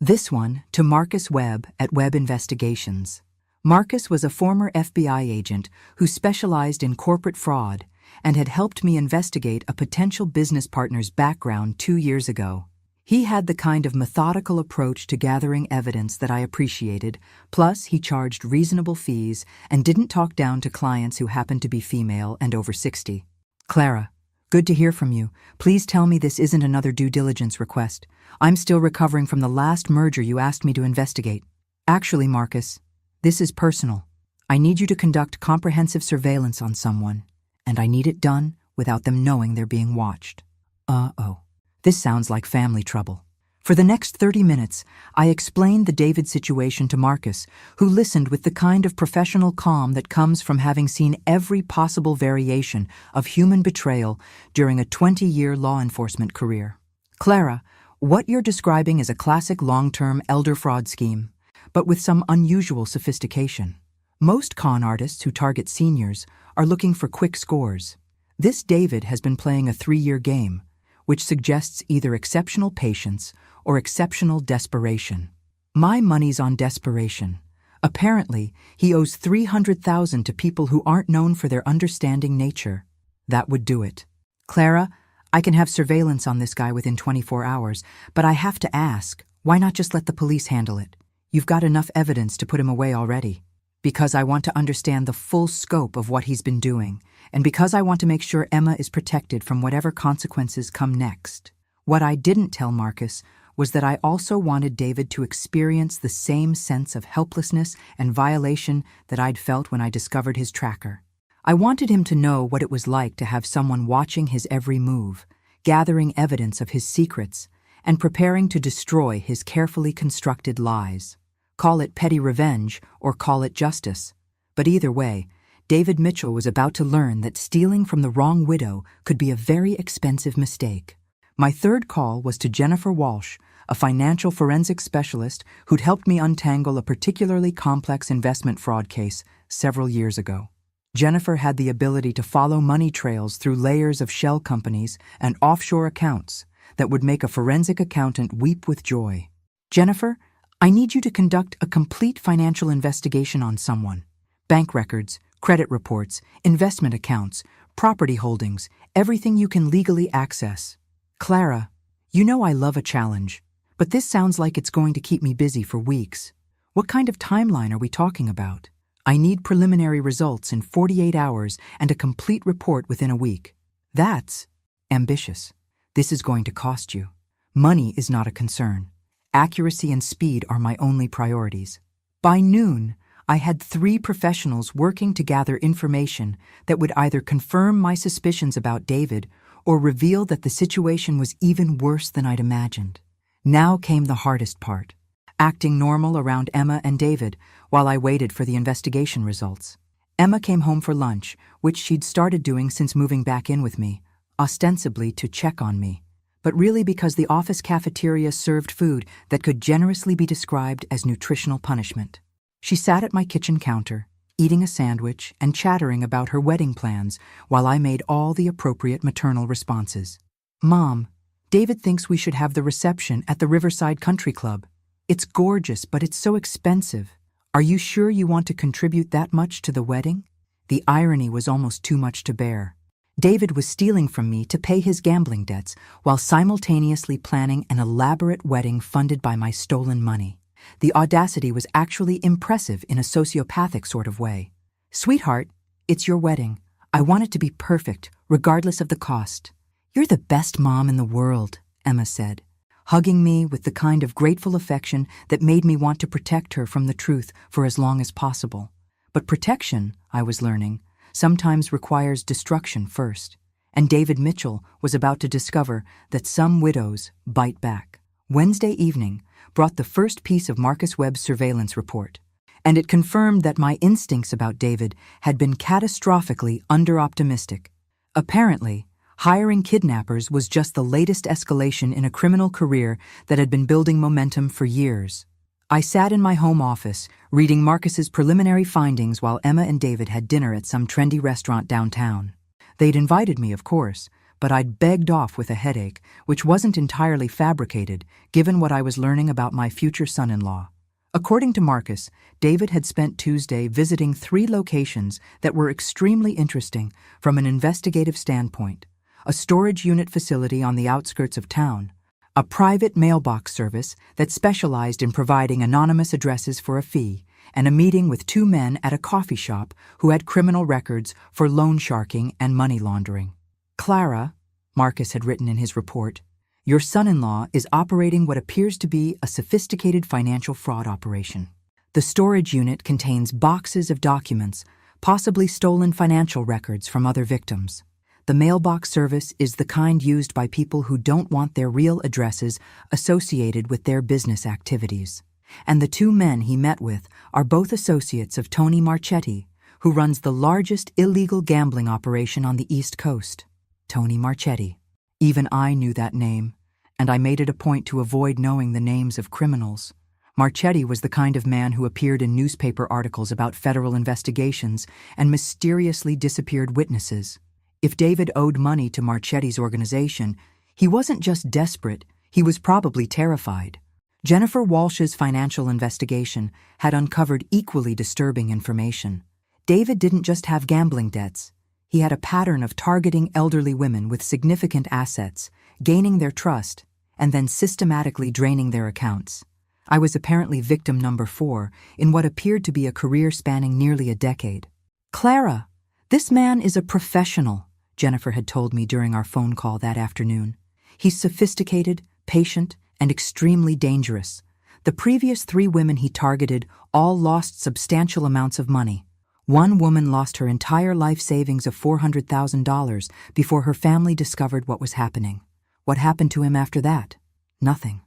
This one to Marcus Webb at Webb Investigations. Marcus was a former FBI agent who specialized in corporate fraud and had helped me investigate a potential business partner's background 2 years ago. He had the kind of methodical approach to gathering evidence that I appreciated, plus he charged reasonable fees and didn't talk down to clients who happened to be female and over 60. Clara, good to hear from you. Please tell me this isn't another due diligence request. I'm still recovering from the last merger you asked me to investigate. Actually, Marcus, this is personal. I need you to conduct comprehensive surveillance on someone, and I need it done without them knowing they're being watched. Uh-oh. This sounds like family trouble. For the next 30 minutes, I explained the David situation to Marcus, who listened with the kind of professional calm that comes from having seen every possible variation of human betrayal during a 20-year law enforcement career. Clara, what you're describing is a classic long-term elder fraud scheme, but with some unusual sophistication. Most con artists who target seniors are looking for quick scores. This David has been playing a 3-year game, which suggests either exceptional patience or exceptional desperation. My money's on desperation. Apparently, he owes $300,000 to people who aren't known for their understanding nature. That would do it. Clara, I can have surveillance on this guy within 24 hours, but I have to ask, why not just let the police handle it? You've got enough evidence to put him away already. Because I want to understand the full scope of what he's been doing, and because I want to make sure Emma is protected from whatever consequences come next. What I didn't tell Marcus was that I also wanted David to experience the same sense of helplessness and violation that I'd felt when I discovered his tracker. I wanted him to know what it was like to have someone watching his every move, gathering evidence of his secrets, and preparing to destroy his carefully constructed lies. Call it petty revenge or call it justice. But either way, David Mitchell was about to learn that stealing from the wrong widow could be a very expensive mistake. My third call was to Jennifer Walsh, a financial forensics specialist who'd helped me untangle a particularly complex investment fraud case several years ago. Jennifer had the ability to follow money trails through layers of shell companies and offshore accounts that would make a forensic accountant weep with joy. Jennifer, I need you to conduct a complete financial investigation on someone. Bank records, credit reports, investment accounts, property holdings, everything you can legally access. Clara, you know I love a challenge, but this sounds like it's going to keep me busy for weeks. What kind of timeline are we talking about? I need preliminary results in 48 hours and a complete report within a week. That's ambitious. This is going to cost you. Money is not a concern. Accuracy and speed are my only priorities. By noon, I had 3 professionals working to gather information that would either confirm my suspicions about David or reveal that the situation was even worse than I'd imagined. Now came the hardest part, acting normal around Emma and David while I waited for the investigation results. Emma came home for lunch, which she'd started doing since moving back in with me, ostensibly to check on me, but really because the office cafeteria served food that could generously be described as nutritional punishment. She sat at my kitchen counter, eating a sandwich and chattering about her wedding plans while I made all the appropriate maternal responses. "Mom, David thinks we should have the reception at the Riverside Country Club. It's gorgeous, but it's so expensive. Are you sure you want to contribute that much to the wedding?" The irony was almost too much to bear. David was stealing from me to pay his gambling debts while simultaneously planning an elaborate wedding funded by my stolen money. The audacity was actually impressive in a sociopathic sort of way. "Sweetheart, it's your wedding. I want it to be perfect, regardless of the cost." "You're the best mom in the world," Emma said, hugging me with the kind of grateful affection that made me want to protect her from the truth for as long as possible. But protection, I was learning, sometimes requires destruction first, and David Mitchell was about to discover that some widows bite back. Wednesday evening brought the first piece of Marcus Webb's surveillance report, and it confirmed that my instincts about David had been catastrophically under-optimistic. Apparently, hiring kidnappers was just the latest escalation in a criminal career that had been building momentum for years. I sat in my home office, reading Marcus's preliminary findings while Emma and David had dinner at some trendy restaurant downtown. They'd invited me, of course, but I'd begged off with a headache, which wasn't entirely fabricated, given what I was learning about my future son-in-law. According to Marcus, David had spent Tuesday visiting 3 locations that were extremely interesting from an investigative standpoint: a storage unit facility on the outskirts of town, a private mailbox service that specialized in providing anonymous addresses for a fee, and a meeting with 2 men at a coffee shop who had criminal records for loan sharking and money laundering. "Clara," Marcus had written in his report, "your son-in-law is operating what appears to be a sophisticated financial fraud operation. The storage unit contains boxes of documents, possibly stolen financial records from other victims. The mailbox service is the kind used by people who don't want their real addresses associated with their business activities. And the 2 men he met with are both associates of Tony Marchetti, who runs the largest illegal gambling operation on the East Coast." Tony Marchetti. Even I knew that name, and I made it a point to avoid knowing the names of criminals. Marchetti was the kind of man who appeared in newspaper articles about federal investigations and mysteriously disappeared witnesses. If David owed money to Marchetti's organization, he wasn't just desperate, he was probably terrified. Jennifer Walsh's financial investigation had uncovered equally disturbing information. David didn't just have gambling debts. He had a pattern of targeting elderly women with significant assets, gaining their trust, and then systematically draining their accounts. I was apparently victim number 4 in what appeared to be a career spanning nearly a decade. "Clara, this man is a professional," Jennifer had told me during our phone call that afternoon. "He's sophisticated, patient, and extremely dangerous. The previous 3 women he targeted all lost substantial amounts of money. One woman lost her entire life savings of $400,000 before her family discovered what was happening. What happened to him after that? Nothing.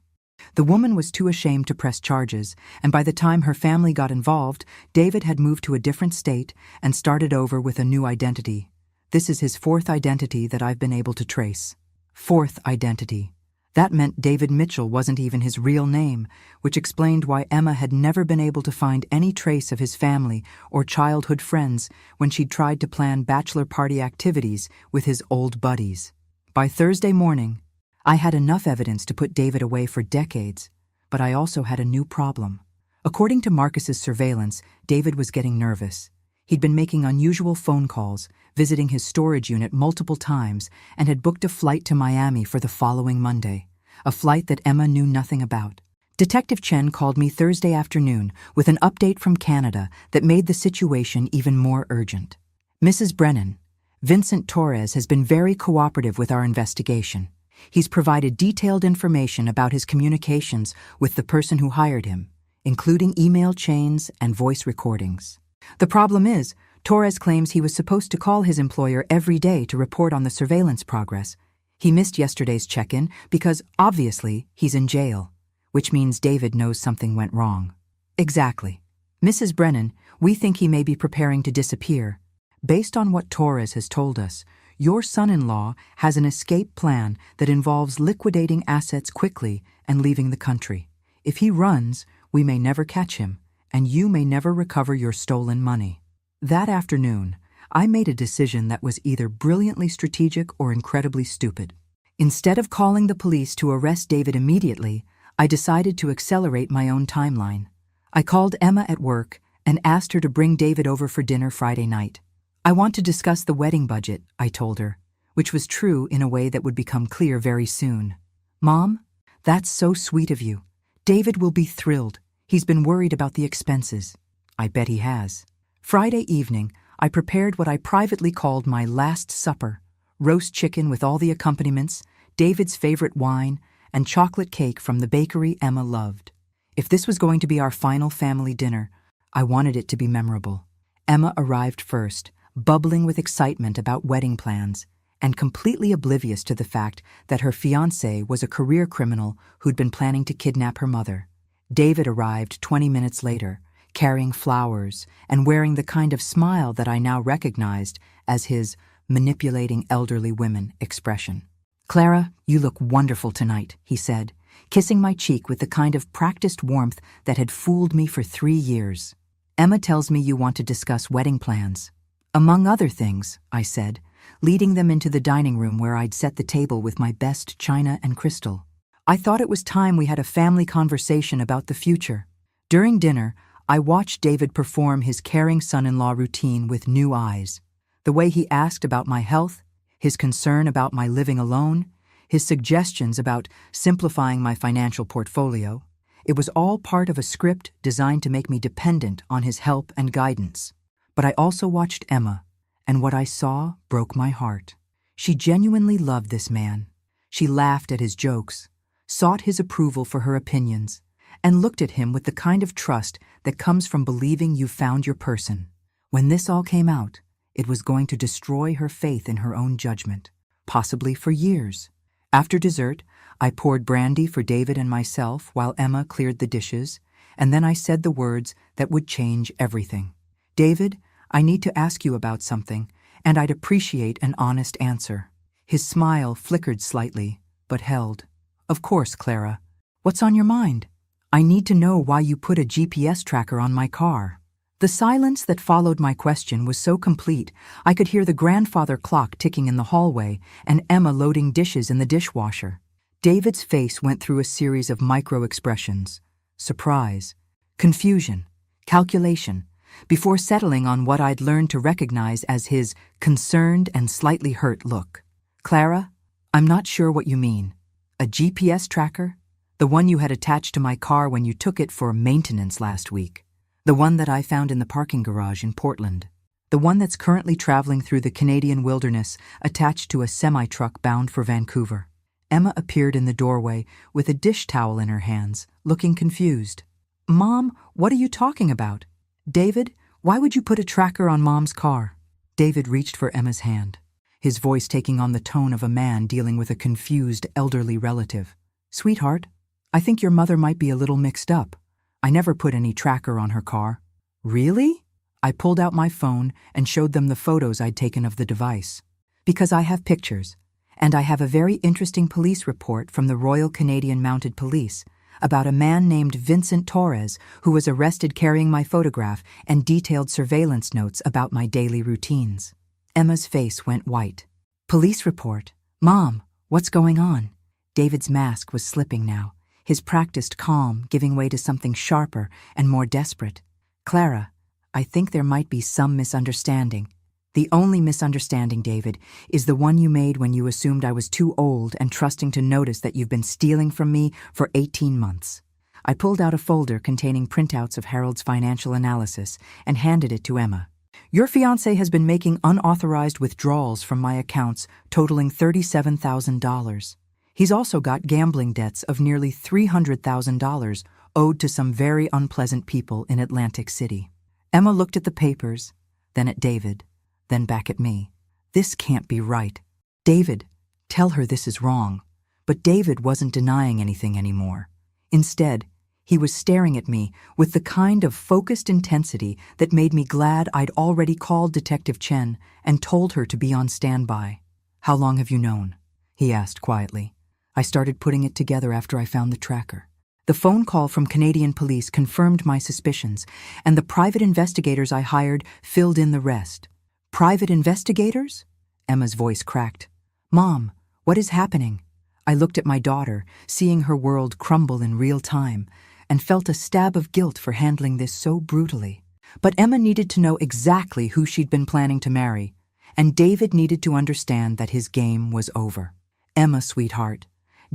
The woman was too ashamed to press charges, and by the time her family got involved, David had moved to a different state and started over with a new identity. This is his 4th identity that I've been able to trace. 4th identity. That meant David Mitchell wasn't even his real name, which explained why Emma had never been able to find any trace of his family or childhood friends when she'd tried to plan bachelor party activities with his old buddies. By Thursday morning, I had enough evidence to put David away for decades, but I also had a new problem. According to Marcus's surveillance, David was getting nervous. He'd been making unusual phone calls, visiting his storage unit multiple times, and had booked a flight to Miami for the following Monday, a flight that Emma knew nothing about. Detective Chen called me Thursday afternoon with an update from Canada that made the situation even more urgent. "Mrs. Brennan, Vincent Torres has been very cooperative with our investigation. He's provided detailed information about his communications with the person who hired him, including email chains and voice recordings. The problem is, Torres claims he was supposed to call his employer every day to report on the surveillance progress. He missed yesterday's check-in because, obviously, he's in jail, which means David knows something went wrong." "Exactly. Mrs. Brennan, we think he may be preparing to disappear. Based on what Torres has told us, Your son-in-law has an escape plan that involves liquidating assets quickly and leaving the country. If he runs, we may never catch him, and you may never recover your stolen money." That afternoon, I made a decision that was either brilliantly strategic or incredibly stupid. Instead of calling the police to arrest David immediately, I decided to accelerate my own timeline. I called Emma at work and asked her to bring David over for dinner Friday night. "I want to discuss the wedding budget," I told her, which was true in a way that would become clear very soon. "Mom, that's so sweet of you. David will be thrilled. He's been worried about the expenses." I bet he has. Friday evening, I prepared what I privately called my last supper: roast chicken with all the accompaniments, David's favorite wine, and chocolate cake from the bakery Emma loved. If this was going to be our final family dinner, I wanted it to be memorable. Emma arrived first, bubbling with excitement about wedding plans, and completely oblivious to the fact that her fiancé was a career criminal who'd been planning to kidnap her mother. David arrived 20 minutes later, carrying flowers and wearing the kind of smile that I now recognized as his manipulating elderly women expression. "Clara, you look wonderful tonight," he said, kissing my cheek with the kind of practiced warmth that had fooled me for 3 years. "Emma tells me you want to discuss wedding plans." "Among other things," I said, leading them into the dining room where I'd set the table with my best china and crystal. I thought it was time we had a family conversation about the future. During dinner, I watched David perform his caring son-in-law routine with new eyes. The way he asked about my health, his concern about my living alone, his suggestions about simplifying my financial portfolio, it was all part of a script designed to make me dependent on his help and guidance. But I also watched Emma, and what I saw broke my heart. She genuinely loved this man. She laughed at his jokes, sought his approval for her opinions, and looked at him with the kind of trust that comes from believing you've found your person. When this all came out, it was going to destroy her faith in her own judgment, possibly for years. After dessert, I poured brandy for David and myself while Emma cleared the dishes, and then I said the words that would change everything. "David, I need to ask you about something, and I'd appreciate an honest answer." His smile flickered slightly, but held. "Of course, Clara. What's on your mind?" "I need to know why you put a GPS tracker on my car." The silence that followed my question was so complete, I could hear the grandfather clock ticking in the hallway and Emma loading dishes in the dishwasher. David's face went through a series of micro-expressions: surprise, confusion, calculation, before settling on what I'd learned to recognize as his concerned and slightly hurt look. "Clara, I'm not sure what you mean. A GPS tracker? The one you had attached to my car when you took it for maintenance last week. The one that I found in the parking garage in Portland. The one that's currently traveling through the Canadian wilderness attached to a semi-truck bound for Vancouver." Emma appeared in the doorway with a dish towel in her hands, looking confused. "Mom, what are you talking about? David, why would you put a tracker on Mom's car?" David reached for Emma's hand, his voice taking on the tone of a man dealing with a confused elderly relative. "Sweetheart, I think your mother might be a little mixed up. I never put any tracker on her car." "Really?" I pulled out my phone and showed them the photos I'd taken of the device. "Because I have pictures, and I have a very interesting police report from the Royal Canadian Mounted Police about a man named Vincent Torres who was arrested carrying my photograph and detailed surveillance notes about my daily routines." Emma's face went white. "Police report? Mom, what's going on?" David's mask was slipping now, his practiced calm giving way to something sharper and more desperate. "Clara, I think there might be some misunderstanding. The only misunderstanding, David, is the one you made when you assumed I was too old and trusting to notice that you've been stealing from me for 18 months. I pulled out a folder containing printouts of Harold's financial analysis and handed it to Emma. "Your fiancé has been making unauthorized withdrawals from my accounts totaling $37,000. He's also got gambling debts of nearly $300,000 owed to some very unpleasant people in Atlantic City." Emma looked at the papers, then at David, then back at me. "This can't be right. David, tell her this is wrong." But David wasn't denying anything anymore. Instead, he was staring at me with the kind of focused intensity that made me glad I'd already called Detective Chen and told her to be on standby. "How long have you known?" he asked quietly. I started putting it together after I found the tracker. The phone call from Canadian police confirmed my suspicions, and the private investigators I hired filled in the rest. "Private investigators?" Emma's voice cracked. "Mom, what is happening?" I looked at my daughter, seeing her world crumble in real time, and felt a stab of guilt for handling this so brutally. But Emma needed to know exactly who she'd been planning to marry, and David needed to understand that his game was over. "Emma, sweetheart,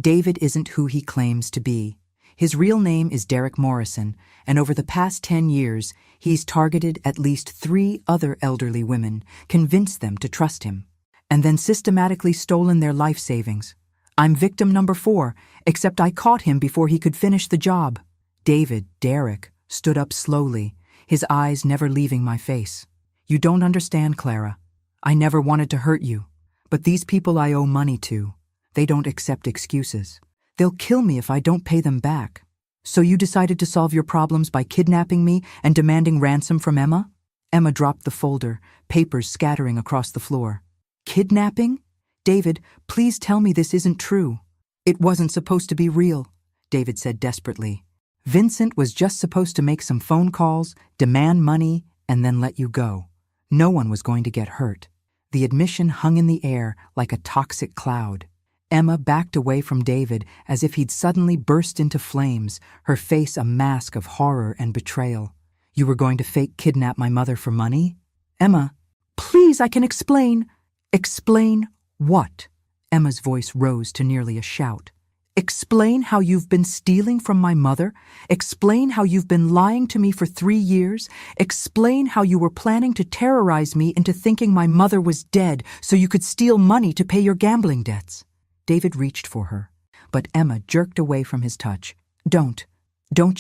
David isn't who he claims to be. His real name is Derek Morrison, and over the past 10 years, he's targeted at least 3 other elderly women, convinced them to trust him, and then systematically stolen their life savings. I'm victim number 4, except I caught him before he could finish the job." Derek, stood up slowly, his eyes never leaving my face. "You don't understand, Clara. I never wanted to hurt you, but these people I owe money to, they don't accept excuses. They'll kill me if I don't pay them back. So you decided to solve your problems by kidnapping me and demanding ransom from Emma?" Emma dropped the folder, papers scattering across the floor. "Kidnapping? David, please tell me this isn't true." "It wasn't supposed to be real," David said desperately. "Vincent was just supposed to make some phone calls, demand money, and then let you go. No one was going to get hurt." The admission hung in the air like a toxic cloud. Emma backed away from David as if he'd suddenly burst into flames, her face a mask of horror and betrayal. "You were going to fake kidnap my mother for money?" "Emma, please, I can explain." "Explain what?" Emma's voice rose to nearly a shout. "Explain how you've been stealing from my mother? Explain how you've been lying to me for 3 years? Explain how you were planning to terrorize me into thinking my mother was dead so you could steal money to pay your gambling debts?" David reached for her, but Emma jerked away from his touch. Don't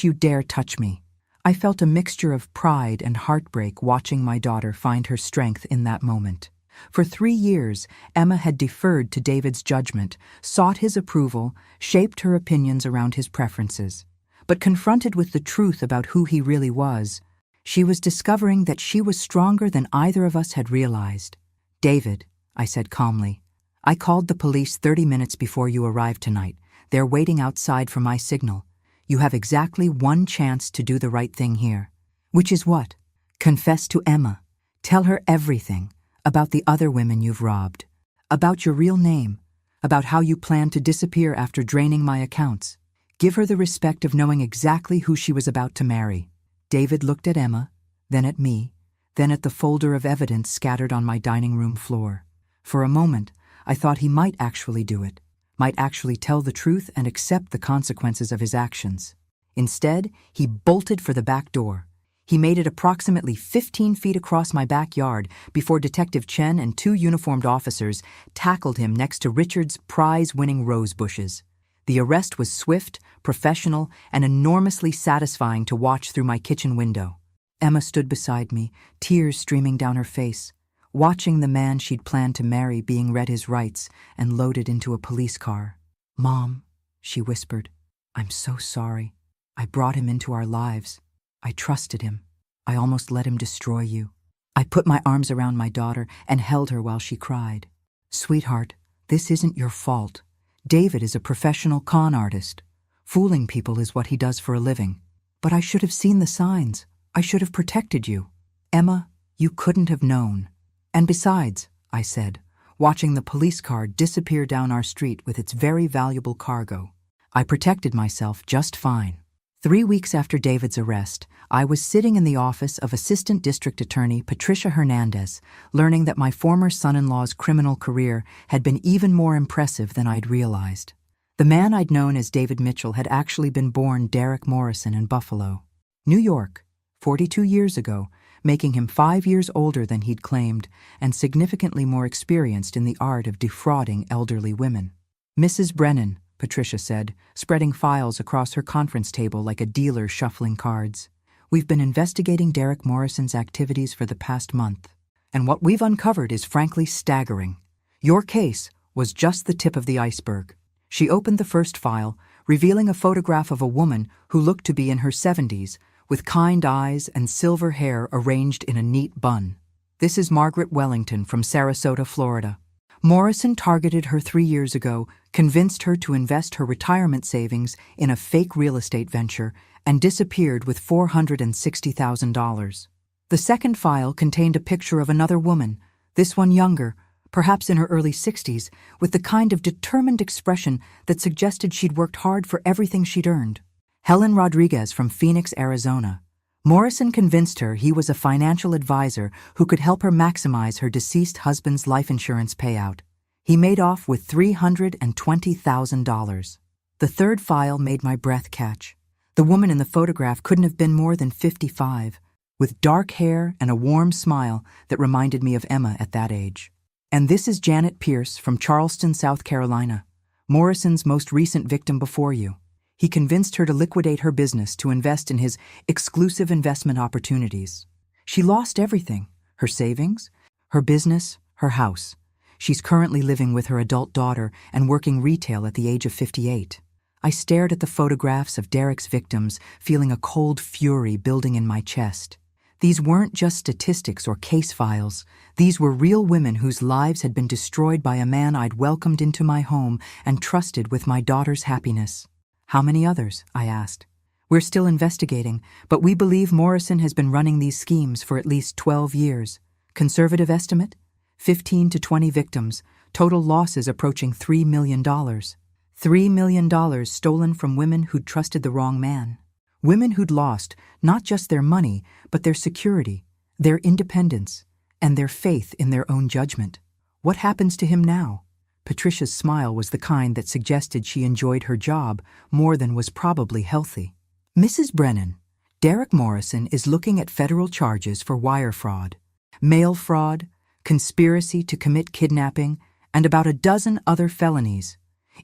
you dare touch me." I felt a mixture of pride and heartbreak watching my daughter find her strength in that moment. For 3 years, Emma had deferred to David's judgment, sought his approval, shaped her opinions around his preferences. But confronted with the truth about who he really was, she was discovering that she was stronger than either of us had realized. "David," I said calmly, "I called the police 30 minutes before you arrived tonight. They're waiting outside for my signal. You have exactly 1 chance to do the right thing here." "Which is what?" "Confess to Emma. Tell her everything. About the other women you've robbed. About your real name. About how you plan to disappear after draining my accounts. Give her the respect of knowing exactly who she was about to marry." David looked at Emma, then at me, then at the folder of evidence scattered on my dining room floor. For a moment, I thought he might actually do it, might actually tell the truth and accept the consequences of his actions. Instead, he bolted for the back door. He made it approximately 15 feet across my backyard before Detective Chen and 2 uniformed officers tackled him next to Richard's prize-winning rose bushes. The arrest was swift, professional, and enormously satisfying to watch through my kitchen window. Emma stood beside me, tears streaming down her face, watching the man she'd planned to marry being read his rights and loaded into a police car. "Mom," she whispered, "I'm so sorry. I brought him into our lives. I trusted him. I almost let him destroy you." I put my arms around my daughter and held her while she cried. "Sweetheart, this isn't your fault. David is a professional con artist. Fooling people is what he does for a living. But I should have seen the signs. I should have protected you. Emma, you couldn't have known. And besides," I said, watching the police car disappear down our street with its very valuable cargo, "I protected myself just fine." 3 weeks after David's arrest, I was sitting in the office of Assistant District Attorney Patricia Hernandez, learning that my former son-in-law's criminal career had been even more impressive than I'd realized. The man I'd known as David Mitchell had actually been born Derek Morrison in Buffalo, New York, 42 years ago, making him 5 years older than he'd claimed and significantly more experienced in the art of defrauding elderly women. "Mrs. Brennan," Patricia said, spreading files across her conference table like a dealer shuffling cards, "we've been investigating Derek Morrison's activities for the past month, and what we've uncovered is frankly staggering. Your case was just the tip of the iceberg." She opened the first file, revealing a photograph of a woman who looked to be in her 70s, with kind eyes and silver hair arranged in a neat bun. "This is Margaret Wellington from Sarasota, Florida. Morrison targeted her 3 years ago, convinced her to invest her retirement savings in a fake real estate venture, and disappeared with $460,000. The second file contained a picture of another woman, this one younger, perhaps in her early 60s, with the kind of determined expression that suggested she'd worked hard for everything she'd earned. Helen Rodriguez from Phoenix, Arizona. Morrison convinced her he was a financial advisor who could help her maximize her deceased husband's life insurance payout. He made off with $320,000. The third file made my breath catch. The woman in the photograph couldn't have been more than 55, with dark hair and a warm smile that reminded me of Emma at that age. And this is Janet Pierce from Charleston, South Carolina, Morrison's most recent victim before you. He convinced her to liquidate her business to invest in his exclusive investment opportunities. She lost everything, her savings, her business, her house. She's currently living with her adult daughter and working retail at the age of 58. I stared at the photographs of Derek's victims, feeling a cold fury building in my chest. These weren't just statistics or case files. These were real women whose lives had been destroyed by a man I'd welcomed into my home and trusted with my daughter's happiness. How many others? I asked. We're still investigating, but we believe Morrison has been running these schemes for at least 12 years. Conservative estimate? 15 to 20 victims, total losses approaching $3 million. $3 million stolen from women who'd trusted the wrong man. Women who'd lost not just their money, but their security, their independence, and their faith in their own judgment. What happens to him now? Patricia's smile was the kind that suggested she enjoyed her job more than was probably healthy. Mrs. Brennan, Derek Morrison is looking at federal charges for wire fraud, mail fraud, conspiracy to commit kidnapping, and about a dozen other felonies.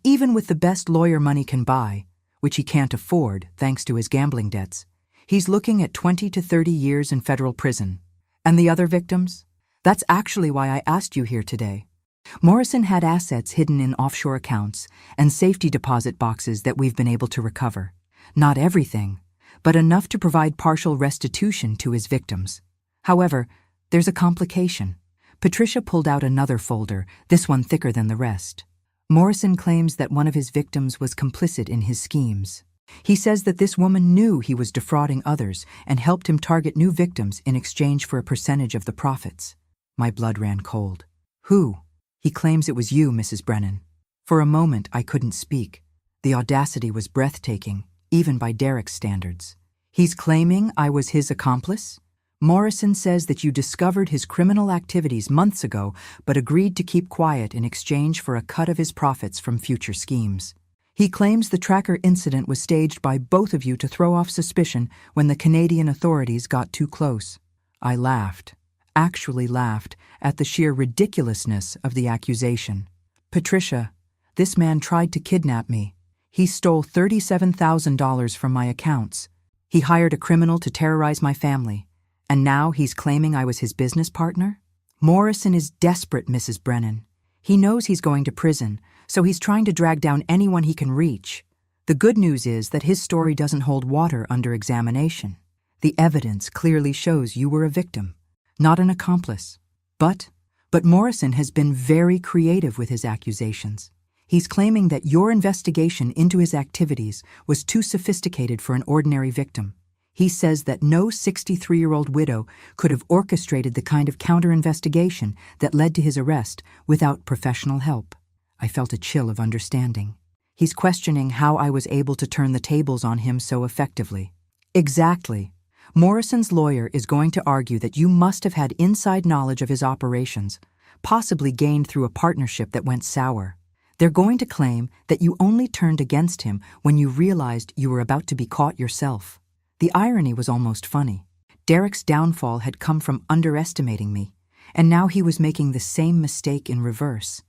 Even with the best lawyer money can buy, which he can't afford thanks to his gambling debts, he's looking at 20 to 30 years in federal prison. And the other victims? That's actually why I asked you here today. Morrison had assets hidden in offshore accounts and safety deposit boxes that we've been able to recover. Not everything, but enough to provide partial restitution to his victims. However, there's a complication. Patricia pulled out another folder, this one thicker than the rest. Morrison claims that one of his victims was complicit in his schemes. He says that this woman knew he was defrauding others and helped him target new victims in exchange for a percentage of the profits. My blood ran cold. Who? He claims it was you, Mrs. Brennan. For a moment, I couldn't speak. The audacity was breathtaking, even by Derek's standards. He's claiming I was his accomplice? Morrison says that you discovered his criminal activities months ago, but agreed to keep quiet in exchange for a cut of his profits from future schemes. He claims the tracker incident was staged by both of you to throw off suspicion when the Canadian authorities got too close. I laughed. Actually laughed at the sheer ridiculousness of the accusation. Patricia, this man tried to kidnap me. He stole $37,000 from my accounts. He hired a criminal to terrorize my family. And now he's claiming I was his business partner? Morrison is desperate, Mrs. Brennan. He knows he's going to prison, so he's trying to drag down anyone he can reach. The good news is that his story doesn't hold water under examination. The evidence clearly shows you were a victim, not an accomplice. But Morrison has been very creative with his accusations. He's claiming that your investigation into his activities was too sophisticated for an ordinary victim. He says that no 63-year-old widow could have orchestrated the kind of counter-investigation that led to his arrest without professional help. I felt a chill of understanding. He's questioning how I was able to turn the tables on him so effectively. Exactly. Morrison's lawyer is going to argue that you must have had inside knowledge of his operations, possibly gained through a partnership that went sour. They're going to claim that you only turned against him when you realized you were about to be caught yourself. The irony was almost funny. Derek's downfall had come from underestimating me, and now he was making the same mistake in reverse,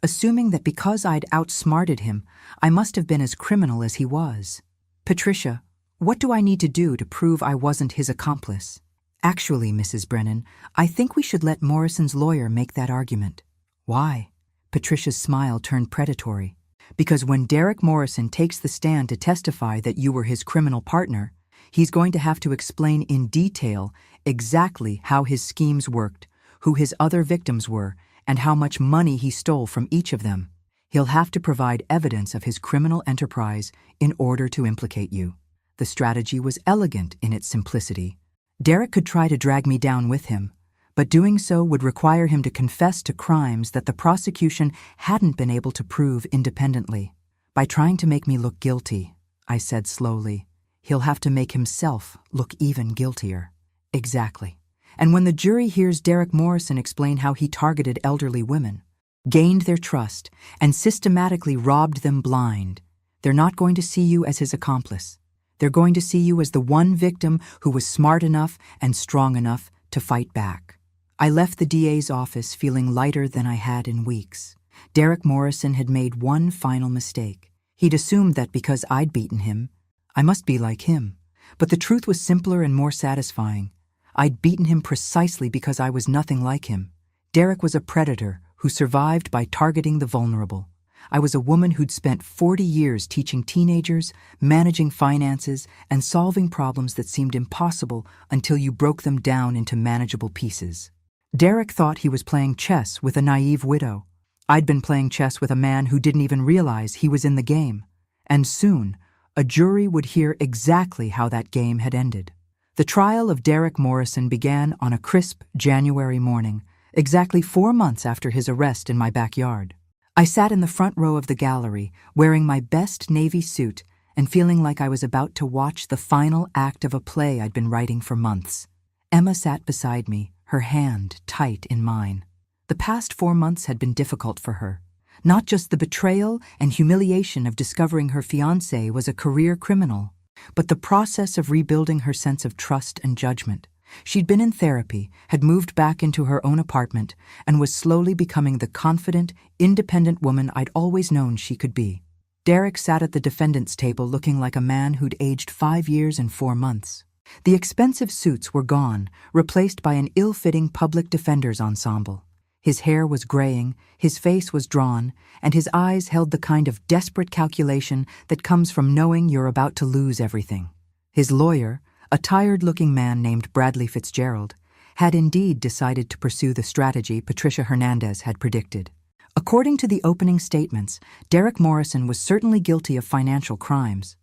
assuming that because I'd outsmarted him, I must have been as criminal as he was. Patricia, what do I need to do to prove I wasn't his accomplice? Actually, Mrs. Brennan, I think we should let Morrison's lawyer make that argument. Why? Patricia's smile turned predatory. Because when Derek Morrison takes the stand to testify that you were his criminal partner, he's going to have to explain in detail exactly how his schemes worked, who his other victims were, and how much money he stole from each of them. He'll have to provide evidence of his criminal enterprise in order to implicate you. The strategy was elegant in its simplicity. Derek could try to drag me down with him, but doing so would require him to confess to crimes that the prosecution hadn't been able to prove independently. By trying to make me look guilty, I said slowly, he'll have to make himself look even guiltier. Exactly. And when the jury hears Derek Morrison explain how he targeted elderly women, gained their trust, and systematically robbed them blind, they're not going to see you as his accomplice. They're going to see you as the one victim who was smart enough and strong enough to fight back. I left the DA's office feeling lighter than I had in weeks. Derek Morrison had made one final mistake. He'd assumed that because I'd beaten him, I must be like him. But the truth was simpler and more satisfying. I'd beaten him precisely because I was nothing like him. Derek was a predator who survived by targeting the vulnerable. I was a woman who'd spent 40 years teaching teenagers, managing finances, and solving problems that seemed impossible until you broke them down into manageable pieces. Derek thought he was playing chess with a naive widow. I'd been playing chess with a man who didn't even realize he was in the game. And soon, a jury would hear exactly how that game had ended. The trial of Derek Morrison began on a crisp January morning, exactly 4 months after his arrest in my backyard. I sat in the front row of the gallery, wearing my best navy suit and feeling like I was about to watch the final act of a play I'd been writing for months. Emma sat beside me, her hand tight in mine. The past 4 months had been difficult for her. Not just the betrayal and humiliation of discovering her fiancé was a career criminal, but the process of rebuilding her sense of trust and judgment. She'd been in therapy, had moved back into her own apartment, and was slowly becoming the confident, independent woman I'd always known she could be. Derek sat at the defendant's table looking like a man who'd aged 5 years and 4 months. The expensive suits were gone, replaced by an ill-fitting public defender's ensemble. His hair was graying, his face was drawn, and his eyes held the kind of desperate calculation that comes from knowing you're about to lose everything. His lawyer, a tired-looking man named Bradley Fitzgerald, had indeed decided to pursue the strategy Patricia Hernandez had predicted. According to the opening statements, Derek Morrison was certainly guilty of financial crimes,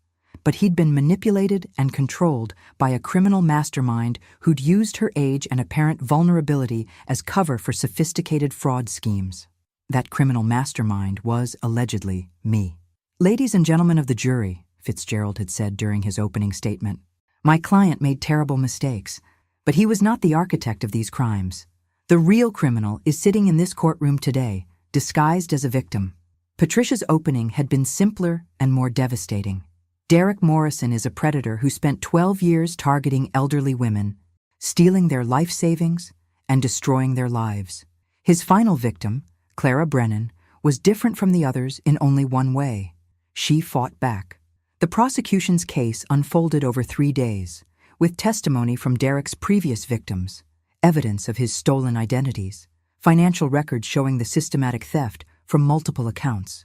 but he'd been manipulated and controlled by a criminal mastermind who'd used her age and apparent vulnerability as cover for sophisticated fraud schemes. That criminal mastermind was, allegedly, me. "Ladies and gentlemen of the jury," Fitzgerald had said during his opening statement, "my client made terrible mistakes, but he was not the architect of these crimes. The real criminal is sitting in this courtroom today, disguised as a victim." Patricia's opening had been simpler and more devastating. Derek Morrison is a predator who spent 12 years targeting elderly women, stealing their life savings and destroying their lives. His final victim, Clara Brennan, was different from the others in only one way. She fought back. The prosecution's case unfolded over 3 days, with testimony from Derek's previous victims, evidence of his stolen identities, financial records showing the systematic theft from multiple accounts,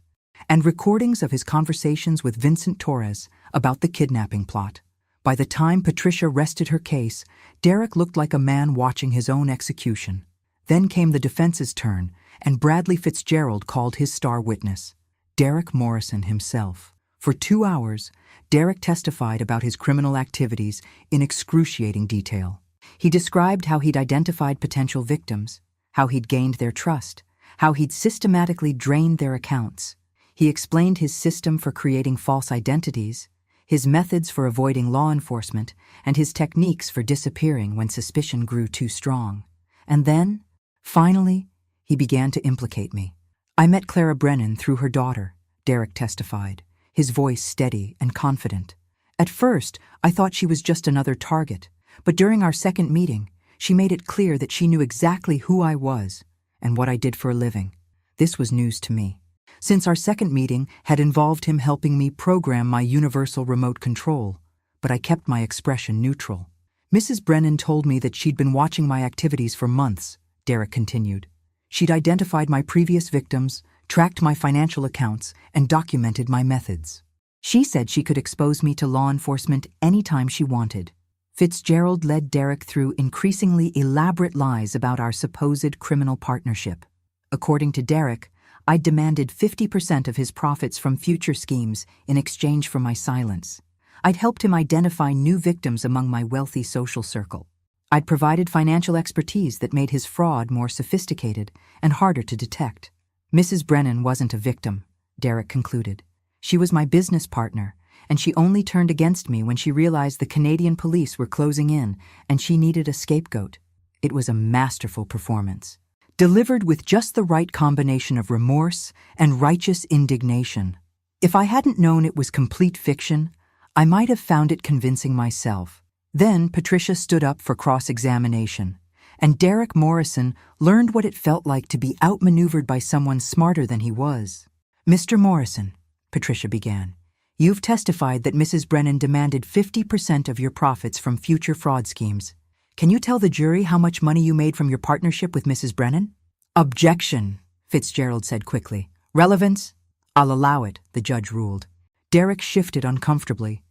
and recordings of his conversations with Vincent Torres about the kidnapping plot. By the time Patricia rested her case, Derek looked like a man watching his own execution. Then came the defense's turn, and Bradley Fitzgerald called his star witness, Derek Morrison himself. For 2 hours, Derek testified about his criminal activities in excruciating detail. He described how he'd identified potential victims, how he'd gained their trust, how he'd systematically drained their accounts. He explained his system for creating false identities, his methods for avoiding law enforcement, and his techniques for disappearing when suspicion grew too strong. And then, finally, he began to implicate me. "I met Clara Brennan through her daughter," Derek testified, his voice steady and confident. "At first, I thought she was just another target, but during our second meeting, she made it clear that she knew exactly who I was and what I did for a living. This was news to me, since our second meeting had involved him helping me program my universal remote control, but I kept my expression neutral. Mrs. Brennan told me that she'd been watching my activities for months," Derek continued. "She'd identified my previous victims, tracked my financial accounts, and documented my methods. She said she could expose me to law enforcement anytime she wanted. Fitzgerald led Derek through increasingly elaborate lies about our supposed criminal partnership. According to Derek, I demanded 50% of his profits from future schemes in exchange for my silence. I'd helped him identify new victims among my wealthy social circle. I'd provided financial expertise that made his fraud more sophisticated and harder to detect. Mrs. Brennan wasn't a victim, Derek concluded. She was my business partner, and she only turned against me when she realized the Canadian police were closing in and she needed a scapegoat. It was a masterful performance, delivered with just the right combination of remorse and righteous indignation. If I hadn't known it was complete fiction, I might have found it convincing myself. Then Patricia stood up for cross-examination, and Derek Morrison learned what it felt like to be outmaneuvered by someone smarter than he was. "Mr. Morrison," Patricia began, "you've testified that Mrs. Brennan demanded 50% of your profits from future fraud schemes. Can you tell the jury how much money you made from your partnership with Mrs. Brennan?" "Objection," Fitzgerald said quickly. "Relevance? I'll allow it," the judge ruled. Derek shifted uncomfortably.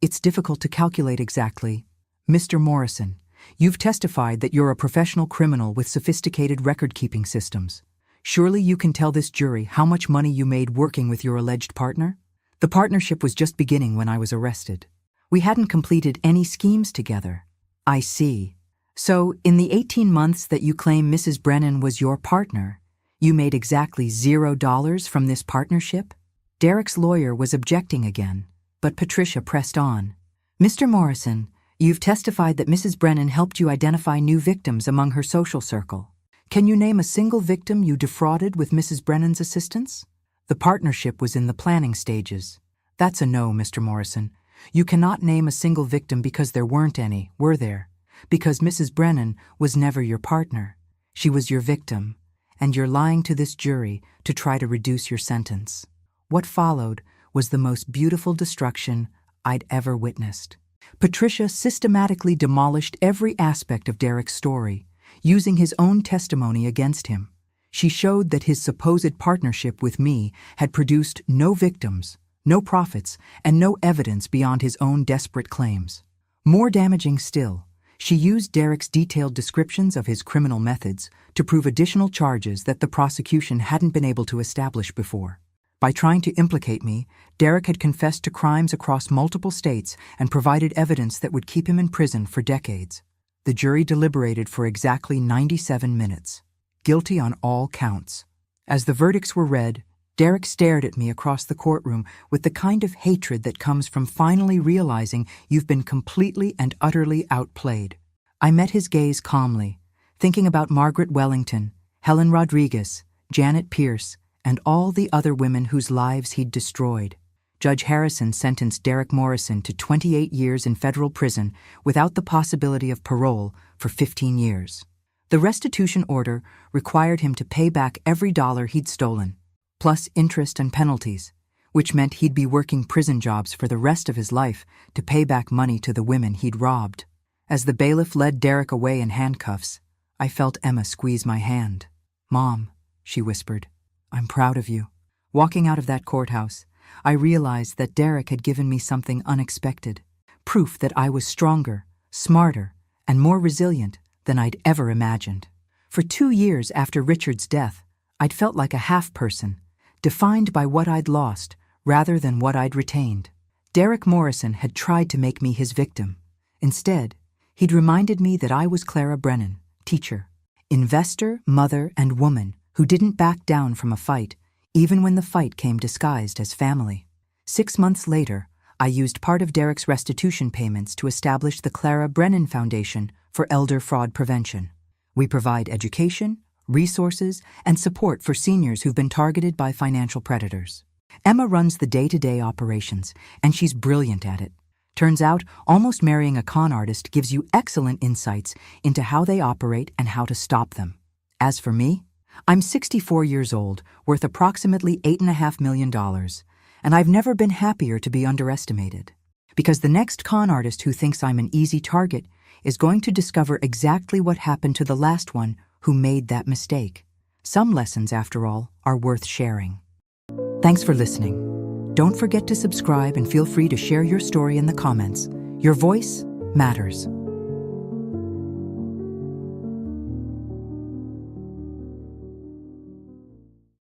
It's difficult to calculate exactly. Mr. Morrison, you've testified that you're a professional criminal with sophisticated record-keeping systems. Surely you can tell this jury how much money you made working with your alleged partner? The partnership was just beginning when I was arrested. We hadn't completed any schemes together. I see. So, in the 18 months that you claim Mrs. Brennan was your partner, you made exactly $0 from this partnership? Derek's lawyer was objecting again, but Patricia pressed on. "Mr. Morrison, you've testified that Mrs. Brennan helped you identify new victims among her social circle. Can you name a single victim you defrauded with Mrs. Brennan's assistance?" "The partnership was in the planning stages." "That's a no, Mr. Morrison. You cannot name a single victim because there weren't any, were there? Because Mrs. Brennan was never your partner. She was your victim, and you're lying to this jury to try to reduce your sentence." What followed was the most beautiful destruction I'd ever witnessed. Patricia systematically demolished every aspect of Derek's story, using his own testimony against him. She showed that his supposed partnership with me had produced no victims, no profits, and no evidence beyond his own desperate claims. More damaging still, she used Derek's detailed descriptions of his criminal methods to prove additional charges that the prosecution hadn't been able to establish before. By trying to implicate me, Derek had confessed to crimes across multiple states and provided evidence that would keep him in prison for decades. The jury deliberated for exactly 97 minutes. Guilty on all counts. As the verdicts were read, Derek stared at me across the courtroom with the kind of hatred that comes from finally realizing you've been completely and utterly outplayed. I met his gaze calmly, thinking about Margaret Wellington, Helen Rodriguez, Janet Pierce, and all the other women whose lives he'd destroyed. Judge Harrison sentenced Derek Morrison to 28 years in federal prison without the possibility of parole for 15 years. The restitution order required him to pay back every dollar he'd stolen, plus interest and penalties, which meant he'd be working prison jobs for the rest of his life to pay back money to the women he'd robbed. As the bailiff led Derek away in handcuffs, I felt Emma squeeze my hand. "Mom," she whispered, "I'm proud of you." Walking out of that courthouse, I realized that Derek had given me something unexpected, proof that I was stronger, smarter, and more resilient than I'd ever imagined. For 2 years after Richard's death, I'd felt like a half-person, defined by what I'd lost rather than what I'd retained. Derek Morrison had tried to make me his victim. Instead, he'd reminded me that I was Clara Brennan, teacher, investor, mother, and woman who didn't back down from a fight, even when the fight came disguised as family. 6 months later, I used part of Derek's restitution payments to establish the Clara Brennan Foundation for Elder Fraud Prevention. We provide education, resources, and support for seniors who've been targeted by financial predators. Emma runs the day-to-day operations, and she's brilliant at it. Turns out, almost marrying a con artist gives you excellent insights into how they operate and how to stop them. As for me, I'm 64 years old, worth approximately $8.5 million, and I've never been happier to be underestimated. Because the next con artist who thinks I'm an easy target is going to discover exactly what happened to the last one who made that mistake. Some lessons, after all, are worth sharing. Thanks for listening. Don't forget to subscribe and feel free to share your story in the comments. Your voice matters.